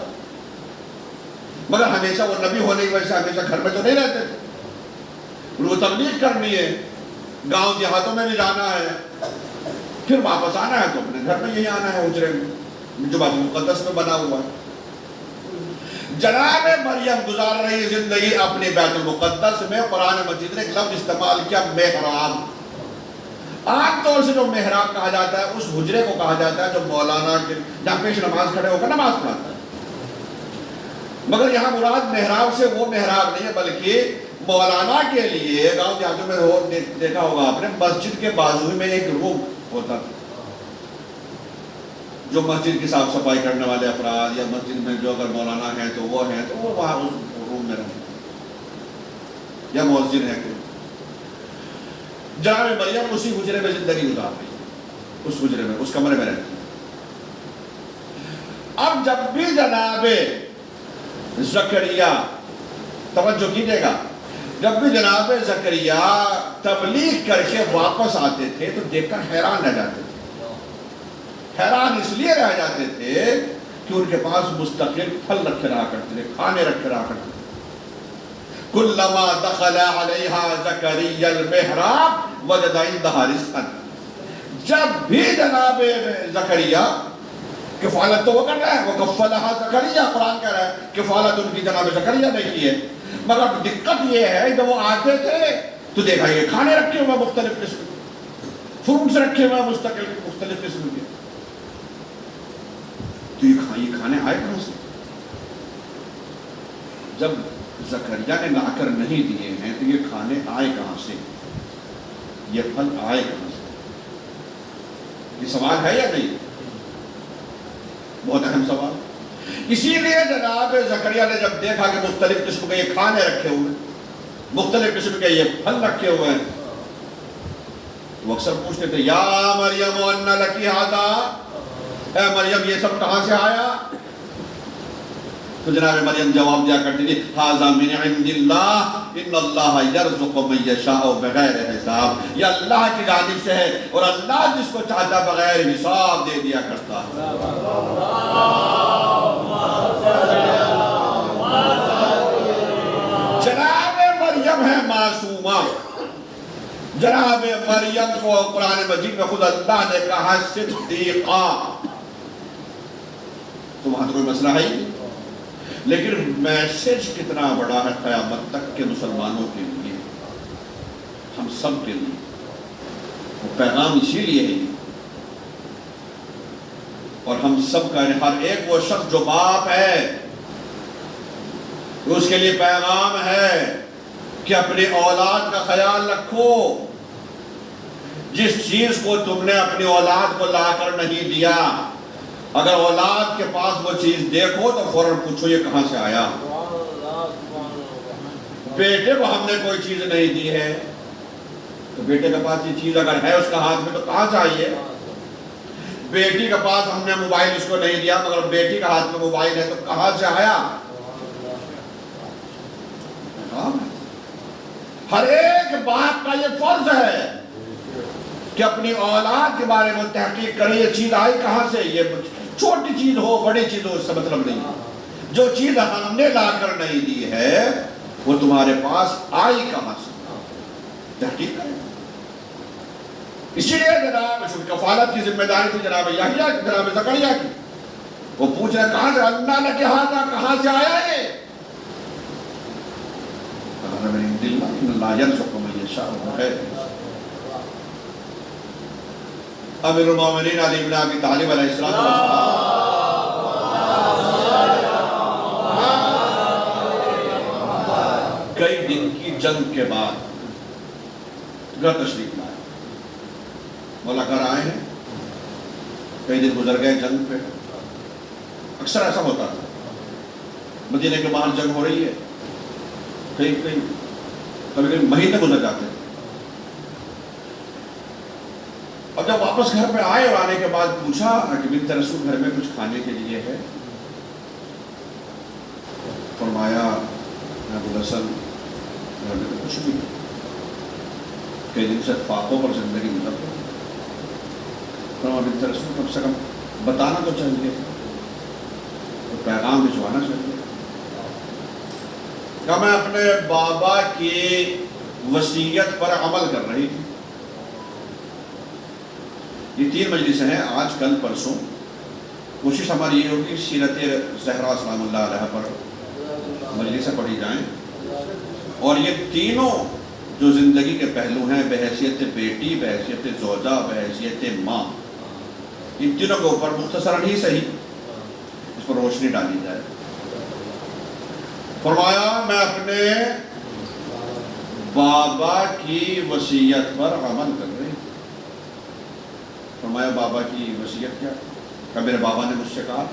مگر ہمیشہ وہ نبی ہونے کی وجہ سے ہمیشہ گھر میں تو نہیں رہتے تھے، ان کو تبلیغ کرنی ہے، گاؤں دیہاتوں میں بھی جانا ہے، پھر واپس آنا ہے تو اپنے گھر میں یہی آنا ہے حجرے میں جو بیت المقدس میں بنا ہوا ہے۔ جناب مریم گزار رہی زندگی اپنی بیت المقدس میں، قرآن مجید نے ایک لفظ استعمال کیا، محراب۔ عام طور سے جو محراب کہا جاتا ہے اس حجرے کو کہا جاتا ہے جو مولانا کے جہاں پیش نماز کھڑے ہو کر نماز پڑھاتا ہے، مگر یہاں مراد محراب سے وہ محراب نہیں ہے بلکہ مولانا کے لیے گاؤں دیہاتوں میں دیکھا ہوگا آپ نے، مسجد کے بازو میں ایک روم ہوتا تھا، جو مسجد کی صاف صفائی کرنے والے افراد یا مسجد میں جو اگر مولانا ہیں تو وہ وہاں اس روم میں رہتے یا مؤذن ہے کہ جناب مریم اسی حجرے میں زندگی گزار رہی ہے، اس حجرے میں اس کمرے میں رہتی ہے۔ اب جب بھی جناب زکریا، توجہ کیجئے گا، جب بھی جناب زکریا تبلیغ کر کے واپس آتے تھے تو دیکھ کر حیران رہ جاتے تھے، حیران اس لیے رہ جاتے تھے کہ ان کے پاس مستقل پھل رکھے رہا کرتے تھے، کھانے رکھے رہا کرتے تھے۔ کلما دخل علیہا زکریا المحراب وجد عندہا رزقا، جب بھی جناب زکریا، کفالت تو وہ کر رہا ہے، وہ کفلہا زکریا، قرآن کہہ رہا ہے کفالت ان کی جناب زکریا نے کی ہے، مگر دقت یہ ہے جب وہ آتے تھے تو دیکھا یہ کھانے رکھے ہوئے مختلف قسم کے، فروٹس رکھے ہوئے مختلف قسم کے، تو یہ کھانے آئے کہاں سے؟ جب زکریا نے لا کر نہیں دیے ہیں تو یہ کھانے آئے کہاں سے، یہ پھل آئے کہاں سے؟ یہ سوال ہے یا نہیں؟ بہت اہم سوال۔ اسی لیے جناب زکریا نے جب دیکھا کہ مختلف قسم کے یہ کھانے رکھے ہوئے، مختلف قسم کے یہ پھل رکھے ہوئے ہیں، وہ اکثر پوچھتے تھے یا مریم ان لکی ھذا، اے مریم یہ سب کہاں سے آیا؟ تو جناب مریم جواب دیا کرتی تھی ھذا من عند اللہ ان اللہ یرزق من یشاء بغیر حساب، یہ اللہ کی جانب سے ہے اور اللہ جس کو چاہتا بغیر حساب دے دیا کرتا ہے۔ جناب مریم ہے معصومہ، جناب مریم کو قرآن مجید میں خود اللہ نے کہا صدیقہ، تو وہاں تو کوئی مسئلہ ہے ہی نہیں، لیکن میسج کتنا بڑا ہے قیامت تک کے مسلمانوں کے لیے، ہم سب کے لیے، وہ پیغام اسی لیے ہے، اور ہم سب کا ہر ایک وہ شخص جو باپ ہے اس کے لیے پیغام ہے کہ اپنی اولاد کا خیال رکھو، جس چیز کو تم نے اپنی اولاد کو لا کر نہیں دیا، اگر اولاد کے پاس وہ چیز دیکھو تو فوراً پوچھو یہ کہاں سے آیا۔ بیٹے کو ہم نے کوئی چیز نہیں دی ہے تو بیٹے کے پاس یہ چیز اگر ہے اس کا ہاتھ میں تو کہاں سے آئی ہے؟ بیٹی کے پاس ہم نے موبائل اس کو نہیں دیا مگر بیٹی کا ہاتھ میں موبائل ہے تو کہاں سے آیا؟ ہر ایک باپ کا یہ فرض ہے کہ اپنی اولاد کے بارے میں تحقیق کرے، یہ چیز آئی کہاں سے، یہ چھوٹی چیز ہو بڑی چیز ہو اس سے مطلب نہیں، جو چیز ہم نے لا کر نہیں دی ہے وہ تمہارے پاس آئی کہاں سے، تحقیق کریں۔ اسی لیے جناب کفالت کی ذمہ داری تھی جناب یحییٰ کی، جناب زکریا کی، وہ پوچھ رہے کہاں سے، اللہ نے کہا تھا کہاں سے آیا ہے؟ اللہ یرزق من یشاء بغیر حساب۔ امیر المومنین علی بن ابی طالب علیہ السلام کئی دن کی جنگ کے بعد گھر تشریف لائے، مولا گھر آئے ہیں، کئی دن گزر گئے جنگ پہ، اکثر ایسا ہوتا تھا، مدینے کے باہر جنگ ہو رہی ہے، کبھی مہینے گزر جاتے ہیں، اب جب واپس گھر پہ آئے اور آنے کے بعد پوچھا کہ بنت رسول گھر میں کچھ کھانے کے لیے ہے؟ فرمایا ابو الحسن گھر میں تو کچھ بھی نہیں، کئی دن سے فاقوں پر زندگی گزر رہی ہے، فرمایا بنت رسول کم سے کم بتانا تو چاہیے، تو پیغام بھجوانا چاہیے، کہ میں اپنے بابا کی وصیت پر عمل کر رہی تھی۔ یہ 3 مجلسیں ہیں، آج کل پرسوں، کوشش ہماری یہ ہوگی سیرت زہرا سلام اللہ علیہ پر مجلسیں پڑھی جائیں، اور یہ تینوں جو زندگی کے پہلو ہیں بحیثیت بیٹی، بحیثیت زوجہ، بحیثیت ماں، ان تینوں کے اوپر مختصراً ہی صحیح اس پر روشنی ڈالی جائے۔ فرمایا میں اپنے بابا کی وصیت پر عمل کر رہی ہوں۔ فرمایا بابا کی وصیت کیا؟ کہ میرے بابا نے مجھ سے کہا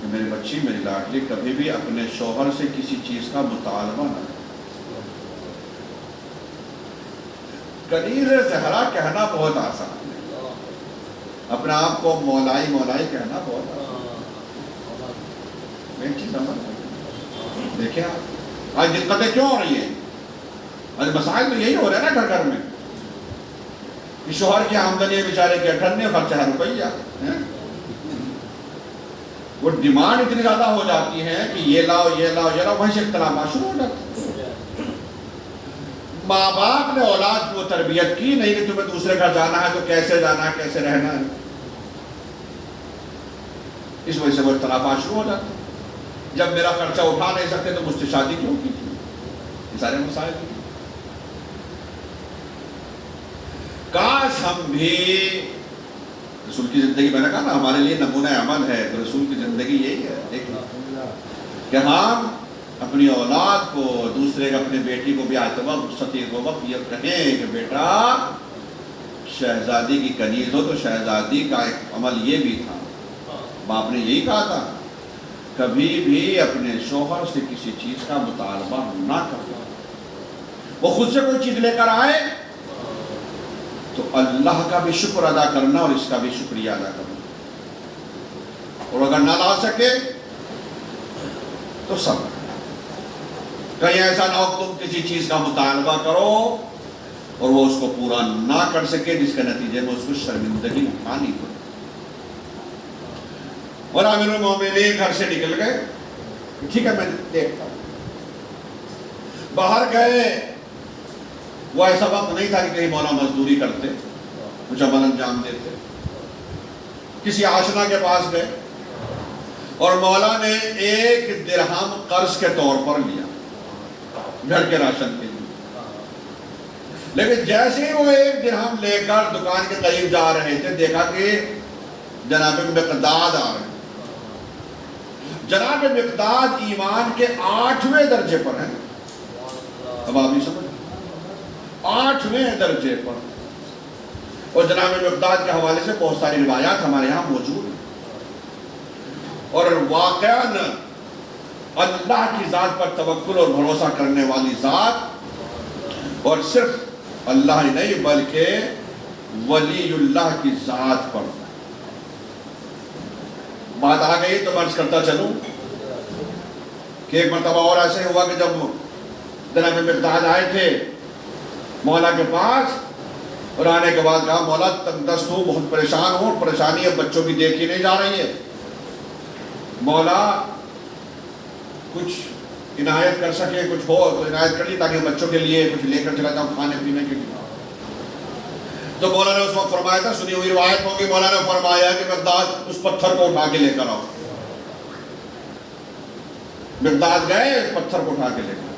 کہ میری بچی، میری لاڈلی، کبھی بھی اپنے شوہر سے کسی چیز کا مطالبہ نہ کرے۔ کنیز زہرا کہنا بہت آسان ہے، اپنے آپ کو مولائی مولائی کہنا بہت آسان ہے، ایک چیز سمجھ دیکھیں آپ آج دقتیں کیوں ہو رہی ہیں؟ آج مسائل تو یہی ہو رہے ہیں نا گھر گھر میں، کہ شوہر کی آمدنی بیچارے کے 98 خرچہ ہے روپیہ، وہ ڈیمانڈ اتنی زیادہ ہو جاتی ہے کہ یہ لاؤ یہ لاؤ یہ لاؤ، وہیں سے اختلافات شروع ہو جاتے ہیں۔ ماں باپ نے اولاد کو تربیت کی نہیں کہ تمہیں دوسرے گھر جانا ہے تو کیسے جانا ہے، کیسے رہنا ہے، اس وجہ سے وہ اختلافات شروع ہو جاتے ہیں۔ جب میرا خرچہ اٹھا نہیں سکتے تو مجھ سے شادی کیوں کی تھی، یہ سارے مسائل ہیں۔ کاش ہم بھی رسول کی زندگی، میں نے کہا نا ہمارے لیے نمونہ عمل ہے، تو رسول کی زندگی یہی ہے کہ ہم اپنی اولاد کو، دوسرے اپنے بیٹی کو بھی آتے وقت ستیر وقت یہ کہیں کہ بیٹا شہزادی کی کنیز ہو، تو شہزادی کا ایک عمل یہ بھی تھا، باپ نے یہی کہا تھا کبھی بھی اپنے شوہر سے کسی چیز کا مطالبہ نہ کرنا، وہ خود سے کوئی چیز لے کر آئے تو اللہ کا بھی شکر ادا کرنا اور اس کا بھی شکریہ ادا کرنا، اور اگر نہ لا سکے تو صبر۔ کہیں ایسا نہ ہو تم کسی چیز کا مطالبہ کرو اور وہ اس کو پورا نہ کر سکے، جس کے نتیجے میں اس کو شرمندگی اٹھانی پڑے۔ اور امیر المومنین گھر سے نکل گئے، ٹھیک ہے میں دیکھتا ہوں، باہر گئے، وہ ایسا وقت نہیں تھا کہ کہیں مولا مزدوری کرتے، کچھ عمل انجام دیتے، کسی آشنا کے پاس گئے اور مولا نے 1 درہم قرض کے طور پر لیا گھر کے راشن کے لیے، لیکن جیسے ہی وہ 1 درہم لے کر دکان کے قریب جا رہے تھے، دیکھا کہ جناب مقداد آ رہے ہیں۔ جناب مقداد ایمان کے 8ویں درجے پر ہیں، اب آپ نہیں سمجھ، 8ویں درجے پر، اور جناب مقداد کے حوالے سے بہت ساری روایات ہمارے یہاں موجود ہیں، اور واقعاً اللہ کی ذات پر توکل اور بھروسہ کرنے والی ذات، اور صرف اللہ ہی نہیں بلکہ ولی اللہ کی ذات پر۔ بات آ گئی تو عرض کرتا چلوں کہ ایک مرتبہ اور ایسے ہوا کہ جب جناب مقداد آئے تھے مولا کے پاس، اور آنے کے بعد کہا مولا تنگ دست ہوں، بہت پریشان ہوں، پریشانی اب بچوں کی دیکھی نہیں جا رہی ہے، مولا کچھ عنایت کر سکے، کچھ ہو تو عنایت کر دی تاکہ بچوں کے لیے کچھ لے کر چلا جاؤں کھانے پینے کے لیے۔ تو مولا نے اس وقت فرمایا تھا، سنی ہوئی روایت ہوگی، مولا نے فرمایا کہ مقداد اس پتھر کو اٹھا کے لے کر آؤ۔ مقداد گئے، اس پتھر کو اٹھا کے لے کر،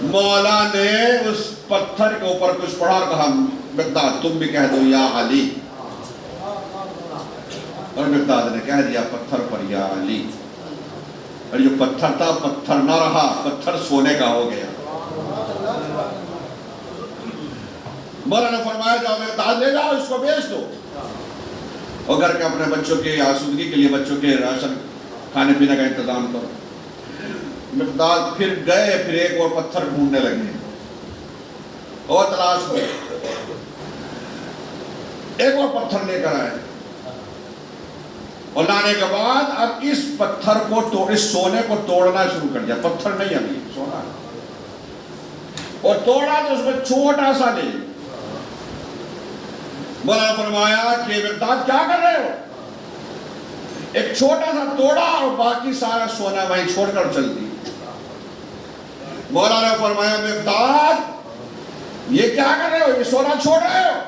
مولا نے اس پتھر کے اوپر کچھ پڑھا اور کہا مقداد تم بھی کہہ دو یا علی، اور مقداد نے کہہ دیا پتھر پر یا علی، اور جو پتھر تھا پتھر نہ رہا، پتھر سونے کا ہو گیا۔ مولا نے فرمایا جاؤ مقداد لے جاؤ، اس کو بیچ دو، اور گھر کے اپنے بچوں کے آسودگی کے لیے بچوں کے راشن کھانے پینے کا انتظام کرو۔ مقداد پھر گئے، پھر ایک اور پتھر ڈھونڈنے لگے اور تلاش ہوئے، ایک اور پتھر لے کر آئے، اور لانے کے بعد اب اس پتھر کو اس سونے کو توڑنا شروع کر دیا، پتھر نہیں ابھی سونا، اور توڑا تو اس میں چھوٹا سا لے۔ مولا نے فرمایا کہ مقداد کیا کر رہے ہو؟ ایک چھوٹا سا توڑا اور باقی سارا سونا وہیں چھوڑ کر چل دی۔ مولا نے فرمایا مقداد یہ کیا کر رہے ہو، یہ سونا چھوڑ رہے ہو؟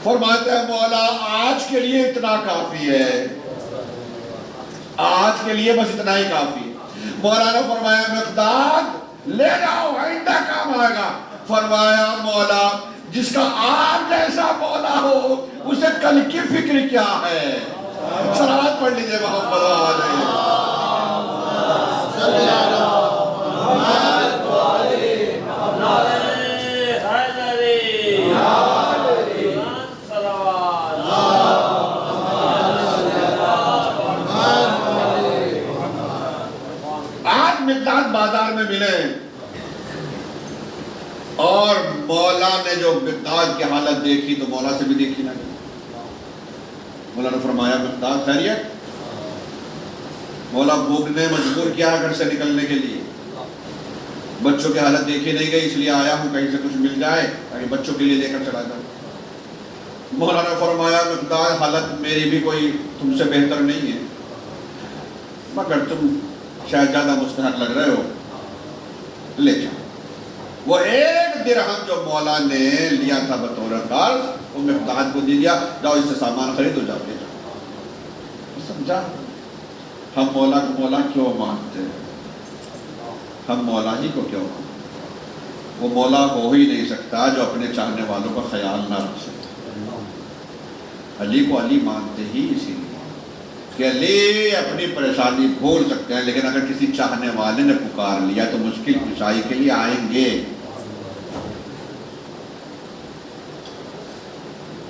فرماتے ہیں مولا آج کے لیے اتنا کافی ہے، آج کے لیے بس اتنا ہی کافی ہے۔ مولا نے فرمایا مقداد لے جاؤ، آئندہ کام آئے گا۔ فرمایا مولا جس کا آپ جیسا مولا ہو اسے کل کی فکر کیا ہے؟ صلوات پڑھ لیجئے محمد علیہ۔ آج مقداد بازار میں ملے اور مولا نے جو مقداد کی حالت دیکھی تو مولا سے بھی دیکھی نہ گئی۔ مولا نے فرمایا مقداد خیریت؟ مولا بھوک نے مجبور کیا گھر سے نکلنے کے لیے، بچوں کی حالت دیکھی نہیں گئی اس لیے آیا ہوں کہیں سے کچھ مل جائے تاکہ بچوں کے لیے لے کر چلا جاؤں۔ مولا نے فرمایا مقدار حالت میری بھی کوئی تم سے بہتر نہیں ہے، مگر تم شاید زیادہ مستحق لگ رہے ہو، لے جاؤ۔ وہ 1 درہم جو مولا نے لیا تھا بطور قرض وہ مقداد کو دے دیا، جاؤ اس سے سامان خریدو، جاؤ لے جاؤ۔ سمجھا ہم مولا کو مولا کیوں مانتے ہیں؟ ہم مولا ہی کو کیوں مانتے ہیں؟ وہ مولا ہو ہی نہیں سکتا جو اپنے چاہنے والوں کا خیال نہ رکھ سکے۔ علی کو علی مانتے ہی اسی لیے کہ علی اپنی پریشانی بھول سکتے ہیں، لیکن اگر کسی چاہنے والے نے پکار لیا تو مشکل کشائی کے لیے آئیں گے۔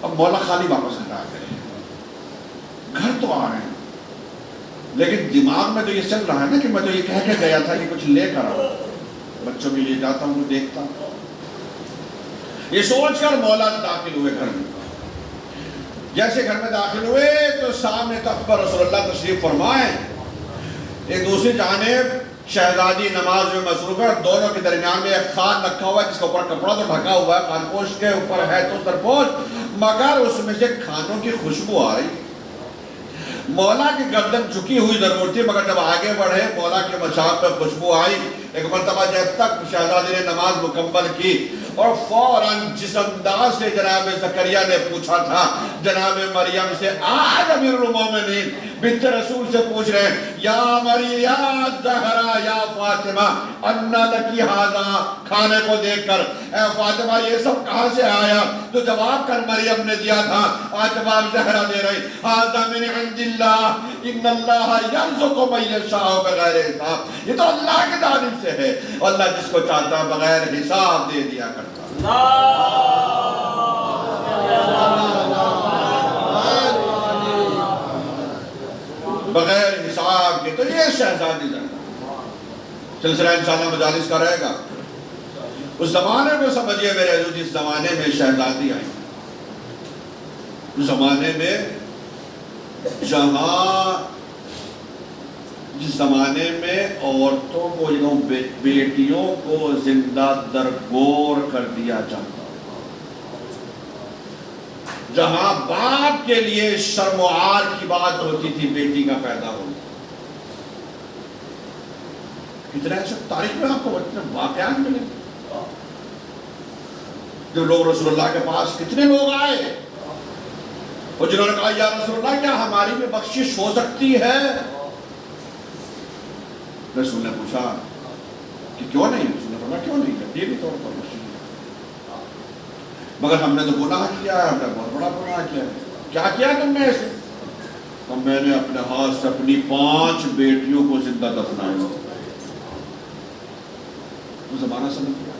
اب مولا خالی واپس ہٹا کرے، گھر تو آ رہے ہیں لیکن دماغ میں تو یہ چل رہا ہے نا کہ میں تو یہ کہہ کے گیا تھا کہ کچھ لے کر آؤ، بچوں کے لیے جاتا ہوں دیکھتا ہوں۔ یہ سوچ کر مولا داخل ہوئے گھر میں۔ جیسے گھر میں داخل ہوئے تو سامنے تخت پر رسول اللہ تشریف فرمائے، ایک دوسری جانب شہزادی نماز میں مصروف ہے، اور دونوں کے درمیان میں ایک خان رکھا ہوا ہے جس کے اوپر کپڑا تو ڈھکا ہوا ہے، خان پوش کے اوپر ہے تو سرپوش، مگر اس میں سے کھانوں کی خوشبو آ رہی ہے۔ مولا کی گردن جھکی ہوئی ضرور تھی، مگر جب آگے بڑھے مولا کے مشام پہ خوشبو آئی۔ ایک مرتبہ جب تک شہزادی نے نماز مکمل کی اور فوراً جس انداز سے جناب زکریہ نے پوچھا تھا جناب مریم سے، آج امیر المومنین بنت رسول سے پوچھ رہے ہیں، یا مریم یا زہرا یا فاطمہ انا لکی ھذا، کھانے کو دیکھ کر اے فاطمہ یہ سب کہاں سے آیا؟ تو جواب کر مریم نے دیا تھا، آج جواب زہرا دے رہی، ھذا من عند اللہ ان اللہ یرزق من یشاء بغیر حساب، یہ تو اللہ کی جانب سے ہے، اللہ جس کو چاہتا بغیر حساب دے دیا کرتا۔ بغیر حساب کے، تو یہ شہزادی زہرا سلسلہ انشاءاللہ مجالس کا رہے گا۔ اس زمانے کو سمجھیے میرے عزیز، جس زمانے میں شہزادی آئی، اس زمانے میں جس زمانے میں عورتوں کو بیٹیوں کو زندہ درگور کر دیا جاتا، جہاں باپ کے لیے شرم و عار کی بات ہوتی تھی بیٹی کا پیدا ہونا، کتنے ایسے تاریخ میں آپ کو واقعات ملے جو لوگ رسول اللہ کے پاس کتنے لوگ آئے اور جنہوں نے کہا یا رسول اللہ کیا ہماری میں بخشش ہو سکتی ہے؟ رسول نے پوچھا کہ کیوں نہیں؟ رسول نے فرمایا کیوں نہیں، یہ بھی طور پر بخشش ہے، مگر ہم نے تو گناہ کیا ہے، ہم نے بہت بڑا گناہ کیا ہے۔ کیا کیا تم نے ایسے؟ تو میں نے اپنے ہاتھ سے اپنی 5 بیٹیوں کو زندہ دفنایا۔ وہ زمانہ سمجھ گیا،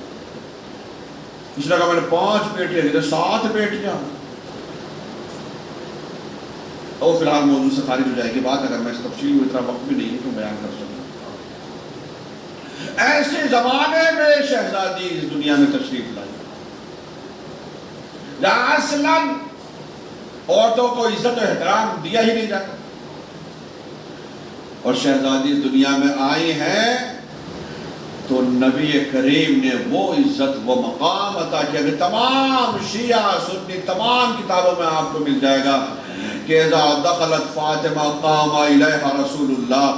اس نے کہا میں نے 5 بیٹیاں دی، 7 بیٹیاں، اور فی الحال موضوع سے خارج ہو جائے گی بات، اگر میں اس تفصیل میں اتنا وقت بھی نہیں ہے تو بیان کر سکوں۔ ایسے زمانے میں شہزادی اس دنیا میں تشریف لائی، جہاں اصلاً عورتوں کو عزت و احترام دیا ہی نہیں جاتا، اور شہزادی اس دنیا میں آئی ہیں تو نبی کریم نے وہ عزت وہ مقام عطا کیا کہ تمام شیعہ سنی تمام کتابوں میں آپ کو مل جائے گا کہ اذا دخلت فاطمہ قام الیہا رسول اللہ،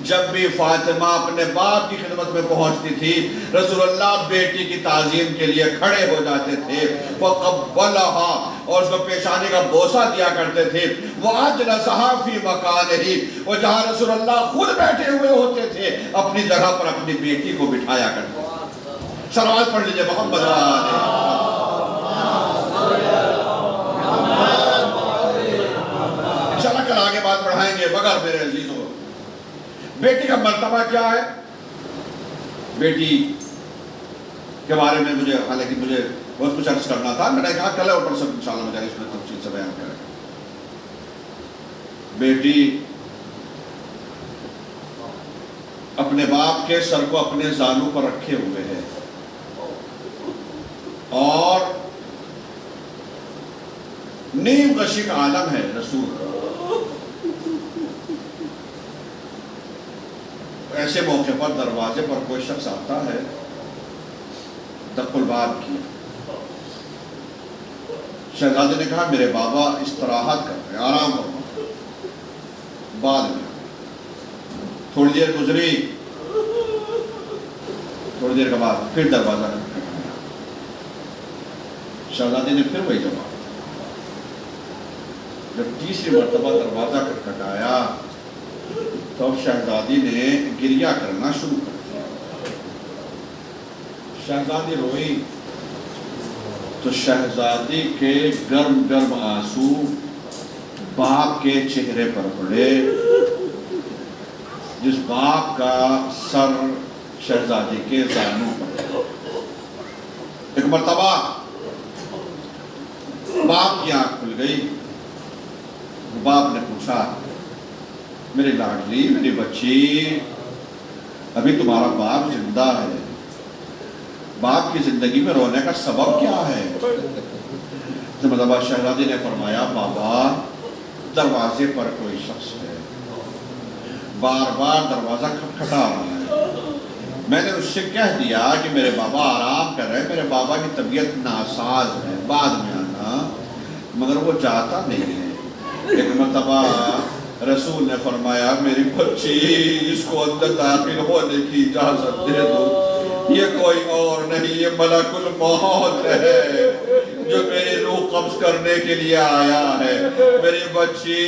جب بھی فاطمہ اپنے باپ کی خدمت میں پہنچتی تھی رسول اللہ بیٹی کی تعظیم کے لیے کھڑے ہو جاتے تھے، فقبلها، اور اس کو پیشانی کا بوسہ دیا کرتے تھے، وَأَجْلَسَهَا فِي مَكَانِهِ، اور جہاں رسول اللہ خود بیٹھے ہوئے ہوتے تھے اپنی جگہ پر اپنی بیٹی کو بٹھایا کرتے تھے۔ صلوات پڑھ لیجئے محمد انشاءاللہ کل آگے بات بڑھائیں گے، مگر میرے عزیزوں بیٹی کا مرتبہ کیا ہے؟ بیٹی کے بارے میں مجھے حالانکہ مجھے بہت کچھ عرض کرنا تھا، میں نے کہا کل اور پرسوں انشاءاللہ مجھے اس میں تفصیل سے بیان کریں۔ بیٹی اپنے باپ کے سر کو اپنے زانوں پر رکھے ہوئے ہے اور نیم غشی کا عالم ہے رسول۔ ایسے موقع پر دروازے پر کوئی شخص آتا ہے، دق الباب کیا، شہزادے نے کہا میرے بابا استراحت کر رہے ہیں، آرام کرو، بعد میں۔ تھوڑی دیر گزری، تھوڑی دیر کے بعد پھر دروازہ کھٹکھٹایا، شہزادے نے پھر وہی جواب۔ جب تیسری مرتبہ دروازہ کھٹکھٹایا تو شہزادی نے گریہ کرنا شروع کر دیا۔ شہزادی روئی تو شہزادی کے گرم گرم آنسو باپ کے چہرے پر پڑے، جس باپ کا سر شہزادی کے زانوں پر۔ ایک مرتبہ باپ کی آنکھ کھل گئی، باپ نے پوچھا میری لاڈلی، میری بچی، ابھی تمہارا باپ زندہ ہے، باپ کی زندگی میں رونے کا سبب کیا ہے؟ مرتبہ شہزادی نے فرمایا بابا دروازے پر کوئی شخص ہے، بار بار دروازہ کھٹکھٹا رہا ہے، میں نے اس سے کہہ دیا کہ میرے بابا آرام کر رہے ہیں، میرے بابا کی طبیعت ناساز ہے، بعد میں آنا، مگر وہ جاتا نہیں ہے۔ ایک مرتبہ رسول نے فرمایا میری بچی، اس کو اندر داخل ہونے کی اجازت دے دو، یہ کوئی اور نہیں، یہ ملک الموت ہے جو میری روح قبض کرنے کے لیے آیا ہے۔ میری بچی،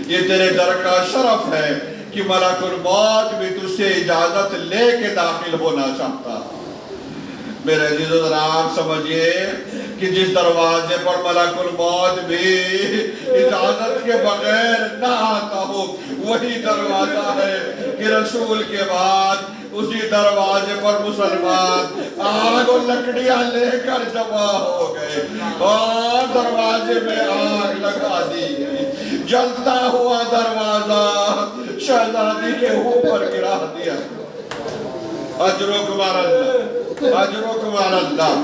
یہ تیرے در کا شرف ہے کہ ملک الموت بھی تجھ سے اجازت لے کے داخل ہونا چاہتا۔ میرے عزیز و آپ سمجھئے کہ جس دروازے پر ملک الموت بھی اجازت کے بغیر نہ آتا ہو، وہی دروازہ ہے کہ رسول کے بعد اسی دروازے پر مسلمان آگ و لکڑیاں لے کر جمع ہو گئے اور دروازے میں آگ لگا دی گئی۔ جلتا ہوا دروازہ شہزادی کے اوپر گرا دیا۔ اجرکم علی اللہ، اجرکم علی اللہ۔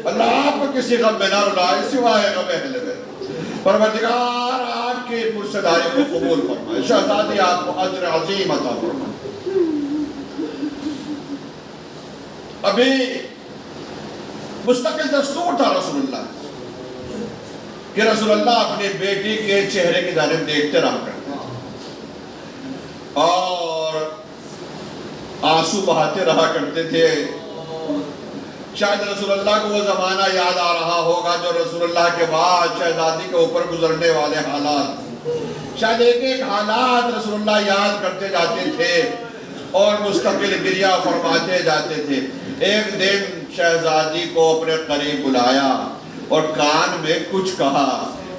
اللہ آپ کو کسی غم میں نہ رلائے سوائے غم اہل بیت۔ پروردگار آپ کی پرسداری کو قبول فرمائے، شہزادی آپ کو اجر عظیم عطا فرمائے۔ ابھی مستقل دستور تھا رسول اللہ کہ رسول اللہ اپنی بیٹی کے چہرے کی جانب دیکھتے رہا کرتے اور آنسو بہاتے رہا کرتے تھے۔ شاید رسول اللہ کو وہ زمانہ یاد آ رہا ہوگا جو رسول اللہ کے بعد شہزادی کے اوپر گزرنے والے حالات، شاید ایک ایک حالات رسول اللہ یاد کرتے جاتے تھے اور مستقل گریہ فرماتے جاتے تھے۔ ایک دن شہزادی کو اپنے قریب بلایا اور کان میں کچھ کہا،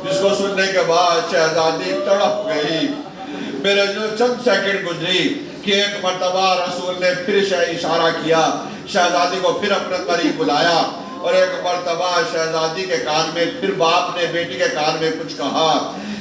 جس کو سننے کے بعد شہزادی تڑپ گئی۔ میرے جو چند سیکنڈ گزری کہ ایک مرتبہ رسول نے پھر اشارہ کیا، شہزادی کو پھر اپنے قریب بلایا اور ایک مرتبہ شہزادی کے کان میں پھر باپ نے بیٹی کے کان میں کچھ کہا۔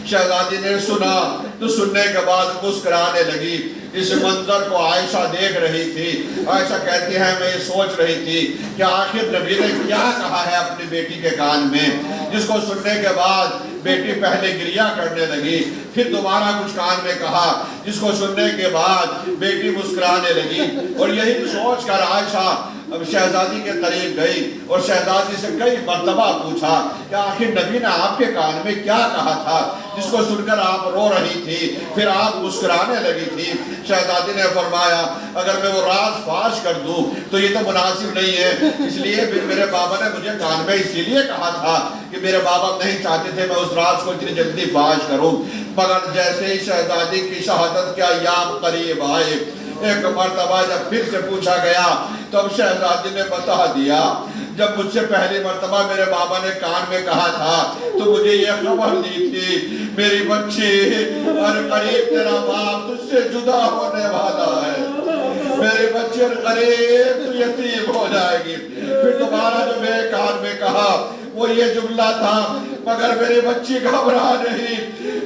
شہزادی نے سنا تو سننے کے بعد مسکرانے لگی۔ اس منظر کو عائشہ دیکھ رہی تھی۔ عائشہ کہتی ہے میں یہ سوچ رہی تھی کہ آخر نبی نے کیا کہا ہے اپنی بیٹی کے کان میں، جس کو سننے کے بعد بیٹی پہلے گریہ کرنے لگی، پھر دوبارہ کچھ کان میں کہا، جس کو سننے کے بعد بیٹی مسکرانے لگی۔ اور یہی سوچ کر عائشہ اب شہزادی کے قریب گئی اور شہزادی سے کئی مرتبہ پوچھا کہ آخر نبی نے آپ کے کان میں کیا کہا تھا جس کو سن کر آپ رو رہی تھی، پھر آپ مسکرانے لگی تھی۔ شہزادی نے فرمایا اگر میں وہ راز فاش کر دوں تو یہ تو مناسب نہیں ہے، اس لیے پھر میرے بابا نے مجھے کان میں اسی لیے کہا تھا کہ میرے بابا نہیں چاہتے تھے میں اس راز کو اتنی جلدی فاش کروں۔ مگر جیسے ہی شہزادی کی شہادت کے ایام قریب آئے، ایک مرتبہ جب پھر سے پوچھا گیا تو اب شہزادی نے بتا دیا جب مجھ سے پہلی مرتبہ میرے بابا نے کان میں کہا تھا تو مجھے یہ خبر دی تھی میری بچی اور قریب تیرا باپ تجھ سے جدا ہونے والا ہے، میری بچی اور قریب تو یتیم ہو جائے گی۔ پھر دوبارہ جو میں کان میں کہا وہ یہ جملہ تھا مگر میری بچی گھبرا نہیں،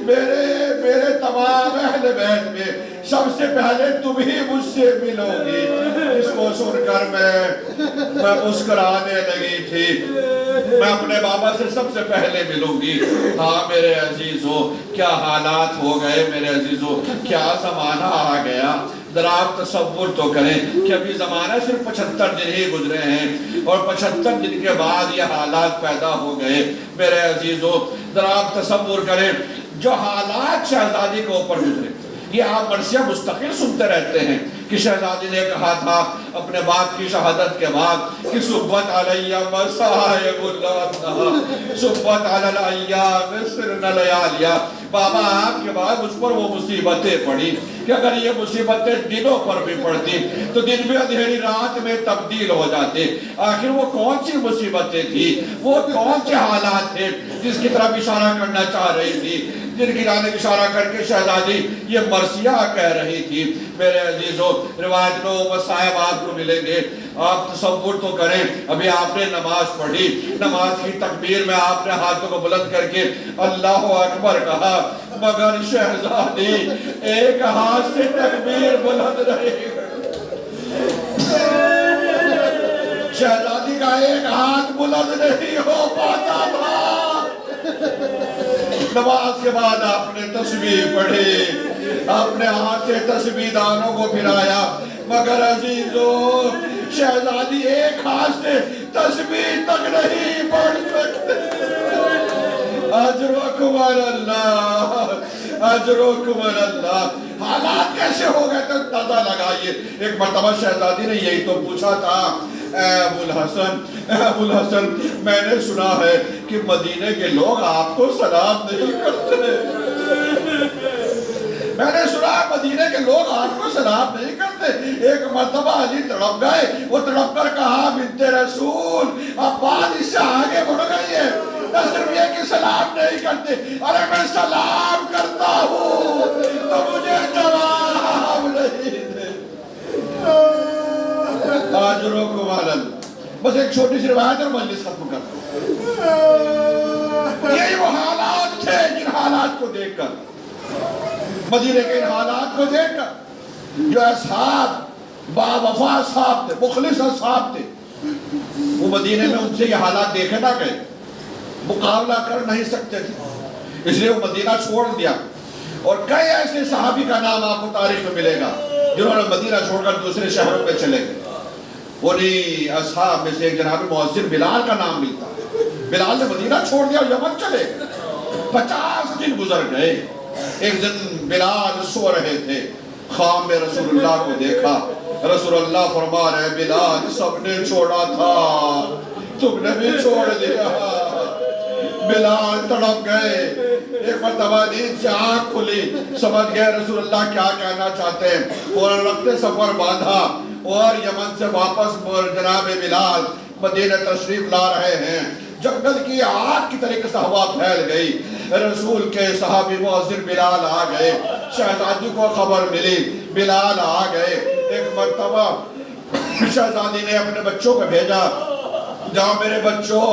میرے تمام اہل بیت میں سب سے پہلے تم ہی مجھ سے ملو گی۔ اس کو سن کر میں مسکرانے لگی تھی، میں اپنے بابا سے سب سے پہلے ملوں گی۔ ہاں میرے عزیزو کیا حالات ہو گئے، میرے عزیزو کیا زمانہ آ گیا ذرا آپ تصور تو کریں کہ ابھی زمانہ صرف 75 دن ہی گزرے ہیں اور 75 دن کے بعد یہ حالات پیدا ہو گئے۔ میرے عزیزو ذرا آپ تصور کریں جو حالات شہزادی کے اوپر گزرے، یہ آپ مرثیہ مستقل سنتے رہتے ہیں کہ شہزادی نے کہا تھا اپنے باپ کی شہادت کے بعد کہ صبت علیہ مصائب اللہ صبت علی الایام سرن لیالیا، بابا آپ کے بعد اس پر وہ مصیبتیں پڑی کہ اگر یہ مصیبتیں دنوں پر بھی پڑتی تو دن بھی اندھیری رات میں تبدیل ہو جاتے۔ آخر وہ کون سی مصیبتیں تھی، وہ کون سے حالات تھے جس کی طرف اشارہ کرنا چاہ رہی تھی، جن کی جانب اشارہ کر کے شہزادی یہ مرثیہ کہہ رہی تھی۔ میرے عزیزو روایت میں وہ مصائب آپ کو ملیں گے، آپ تصور تو کریں ابھی آپ نے نماز پڑھی، نماز کی تکبیر میں آپ نے ہاتھوں کو بلند کر کے اللہ اکبر کہا، مگر شہزادی ایک ہاتھ سے تکبیر بلند رہی، شہزادی کا ایک ہاتھ بلند نہیں ہو پاتا تھا۔ نماز کے بعد آپ نے تسبیح پڑھی، اپنے ہاتھ سے تسبیح دانوں کو پھرایا، مگر عزیزو شہزادی ایک ہاتھ سے تسبیح تک نہیں پڑھ سکتے۔ اجرکم اللہ، اجرکم اللہ۔ حالات کیسے ہو گئے تو اندازہ لگائیے۔ ایک مرتبہ شہزادی نے یہی تو پوچھا تھا، اے ابو الحسن میں نے سنا ہے کہ مدینے کے لوگ آپ کو سلام نہیں کرتے، میں نے سنا ہے مدینے کے لوگ آپ کو سلام نہیں کرتے۔ ایک مرتبہ علی تڑپ گئے، وہ تڑپ کر کہا بنت رسول اب بات اس سے آگے بڑھ گئی ہے، نہ صرف یہ کہ سلام نہیں کرتے، ارے میں سلام کرتا ہوں تو مجھے جواب نہیں دے۔ آجرکم اللہ۔ بس ایک چھوٹی سی روایت اور مجلس ختم کرتا ہوں۔ یہی وہ حالات تھے جن حالات کو دیکھ کر، مدینے کے ان حالات کو دیکھ کر جو اصحاب با وفا اصحاب تھے، مخلص اصحاب تھے، وہ مدینے میں ان سے یہ حالات دیکھے نہ گئے، مقابلہ کر نہیں سکتے تھے، اس لیے وہ مدینہ چھوڑ دیا۔ اور کئی ایسے صحابی کا نام آپ کو تاریخ میں ملے گا جنہوں نے مدینہ چھوڑ کر دوسرے شہروں میں چلے گئے۔ انہی اصحاب میں سے ایک جناب مؤذن بلال کا نام ملتا ہے۔ بلال نے مدینہ چھوڑ دیا اور یمن چلے گئے، 50 دن گزر گئے۔ ایک دن بلال سو رہے تھے، خواب میں رسول اللہ کو دیکھا، رسول اللہ فرما رہے بلال سب نے چھوڑا تھا تم نے بھی چھوڑ دیا۔ بلال تڑپ گئے، ایک مرتبہ نیند سے آنکھ کھلی، سمجھ گئے رسول اللہ کیا کہنا چاہتے ہیں، فوراً رخت سفر باندھا اور یمن سے واپس جناب بلال مدینہ تشریف لا رہے ہیں۔ جنگل کی آگ کی طریقے سے ہوا پھیل گئی، رسول کے صحابی مؤذن بلال آ گئے، شہزادی کو خبر ملی، بلال آ گئے۔ ایک مرتبہ شہزادی نے اپنے بچوں کو بھیجا، جاؤ میرے بچوں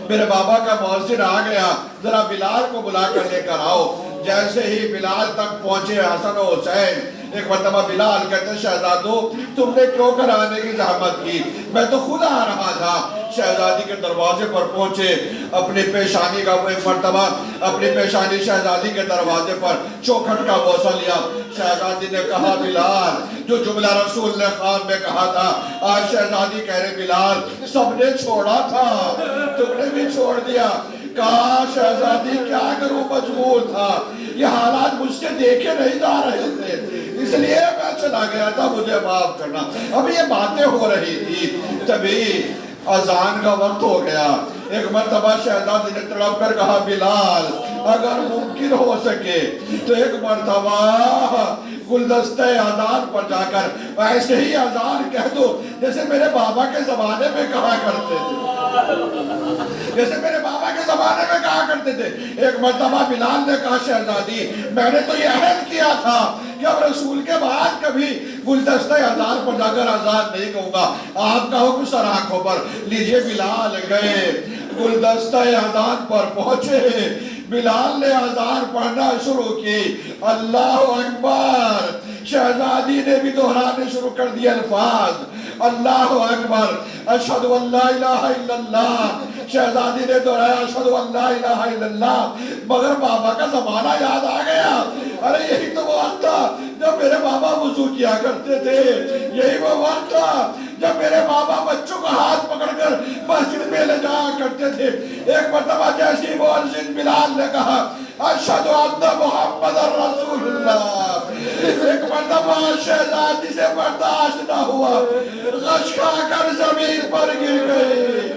میرے بابا کا مؤذن آ گیا، ذرا بلال کو بلا کر لے کر آؤ۔ جیسے ہی بلال تک پہنچے حسن و حسین، ایک مرتبہ بلال کہتے ہیں شہزادو تم نے کیوں کر آنے کی زحمت کی، میں تو خود آ رہا تھا۔ شہزادی کے دروازے پر پہنچے، اپنی پیشانی کا ایک مرتبہ اپنی پیشانی شہزادی کے دروازے پر چوکھٹ کا بوسہ لیا۔ شہزادی نے کہا بلال جو جملہ رسول نے خواب میں کہا تھا، آج شہزادی کہہ رہے بلال سب نے چھوڑا تھا تم نے بھی چھوڑ دیا۔ کہا شہزادی کیا کروں مجبور تھا، یہ حالات مجھ سے دیکھے نہیں جا رہے تھے اس لیے میں چلا گیا تھا، مجھے معاف کرنا۔ اب یہ باتیں ہو رہی تھی، تبھی اذان کا وقت ہو گیا۔ ایک مرتبہ شہزادی نے تڑپ کر کہا بلال اگر ممکن ہو سکے تو ایک مرتبہ گلدستہ اذان پر جا کر ایسے ہی اذان کہہ دو جیسے میرے بابا کے زمانے میں کہا کرتے تھے، جیسے میرے بابا کے زمانے میں کہا کرتے تھے۔ ایک مرتبہ بلال نے کہا شہزادی میں نے تو یہ عہد کیا تھا کہ اب رسول کے بعد کبھی گلدستہ اذان پر جا کر اذان نہیں کہوں گا، آپ کا حکم سر آنکھوں پر لیجئے۔ بلال گئے، گلدستہ اذان پر پہنچے، بلال نے اذان پڑھنا شروع کی، اللہ اکبر، شہزادی نے بھی دہرانے شروع کر دیا الفاظ اللہ اکبر اشہد ان لا الہ الا اللہ. شہزادی نے دہرایا اشہد ان لا الہ الا اللہ. مگر بابا کا زمانہ یاد آ گیا. ارے یہی تو وہ وقت تھا جب میرے بابا وضو کیا کرتے تھے. یہی وہ وقت تھا جب میرے بابا بچوں کا ہاتھ پکڑ کر مسجد میں لے جایا کرتے تھے. ایک مرتبہ جیسی مؤذن بلال نے کہا اشہد ان محمد رسول اللہ. ایک مرتبہ شہزادی سے برداشت نہ ہوا, غش کھا کر زمین پر گر گئی.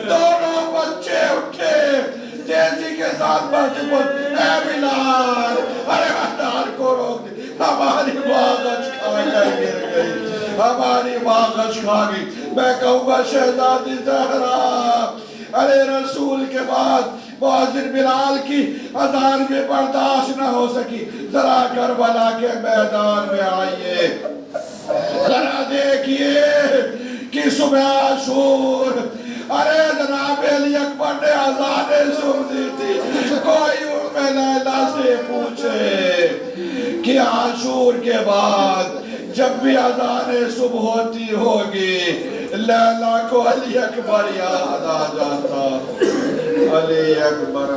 دونوں بچے اٹھے تیزی کے ساتھ مسجد پر اے بلال ارے بندار کو روک دی. ہماری ماں غش کھا کر گر گئی, ہماری ماں غش کھا گئی. میں کہوں گا شہزادی زہرا ارے رسول کے بعد مؤذن بلال کی اذان میں برداشت نہ ہو سکی. ذرا کربلا کے میدان میں آئیے, ذرا دیکھیے کہ صبح عاشور ارے جناب علی اکبر نے اذانیں سن دی تھی. کوئی ام لیلا سے پوچھے کہ عاشور کے بعد جب بھی اذان صبح ہوتی ہوگی لیلا کو علی اکبر یاد آ جاتا. علی اکبر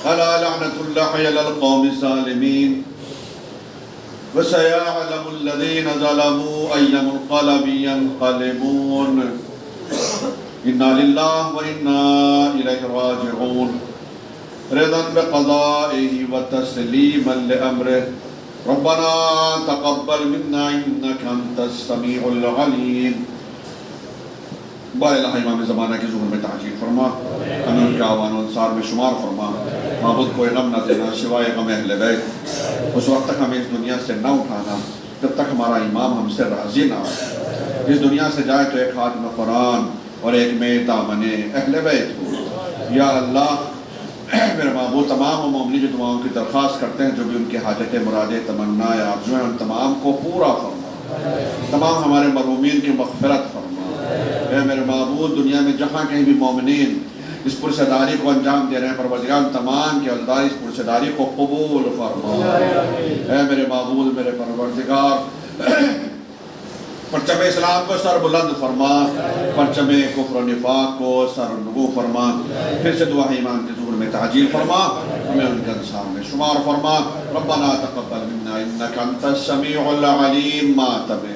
الا لعنت اللہ علی القوم الظالمین وسيعلم الذين ظلموا أي منقلب ينقلبون إنا لله وإنا إليه راجعون رضا بقضائه وتسليما لأمره ربنا تقبل منا إنك أنت السميع العليم. بار الہ امام زمانہ کی ظہور میں تعجیل فرما, ہمیں ان کے آوان و انصار میں شمار فرما. معبود کوئی غم نہ دینا سوائے غم اہل بیت. اس وقت تک ہمیں اس دنیا سے نہ اٹھانا جب تک ہمارا امام ہم سے راضی نہ ہو. اس دنیا سے جائے تو ایک خاتم قرآن اور ایک میں دامن اہل بیت ہو. یا اللہ میرے معبود تمام مومنین جو دعاؤں کی درخواست کرتے ہیں, جو بھی ان کی حاجت مرادیں تمنا آرزویں ان تمام کو پورا فرما. تمام ہمارے مرحومین کی مغفرت فرما. اے میرے معبود دنیا میں جہاں کہیں بھی مومنین اس پرسداری کو انجام دے رہے ہیں, پروردگار تمام کی عزداری اس پرسداری کو قبول فرما. اے میرے معبود میرے پروردگار پرچم اسلام کو سر بلند فرما, پرچم کفر و نفاق کو سر نگو فرما. پھر سے دعا ایمان کے ظہور میں تعجیل فرما, ہمیں ان کے انصار میں شمار فرما. ربنا تقبل منا انک انت السمیع العلیم. ما تبے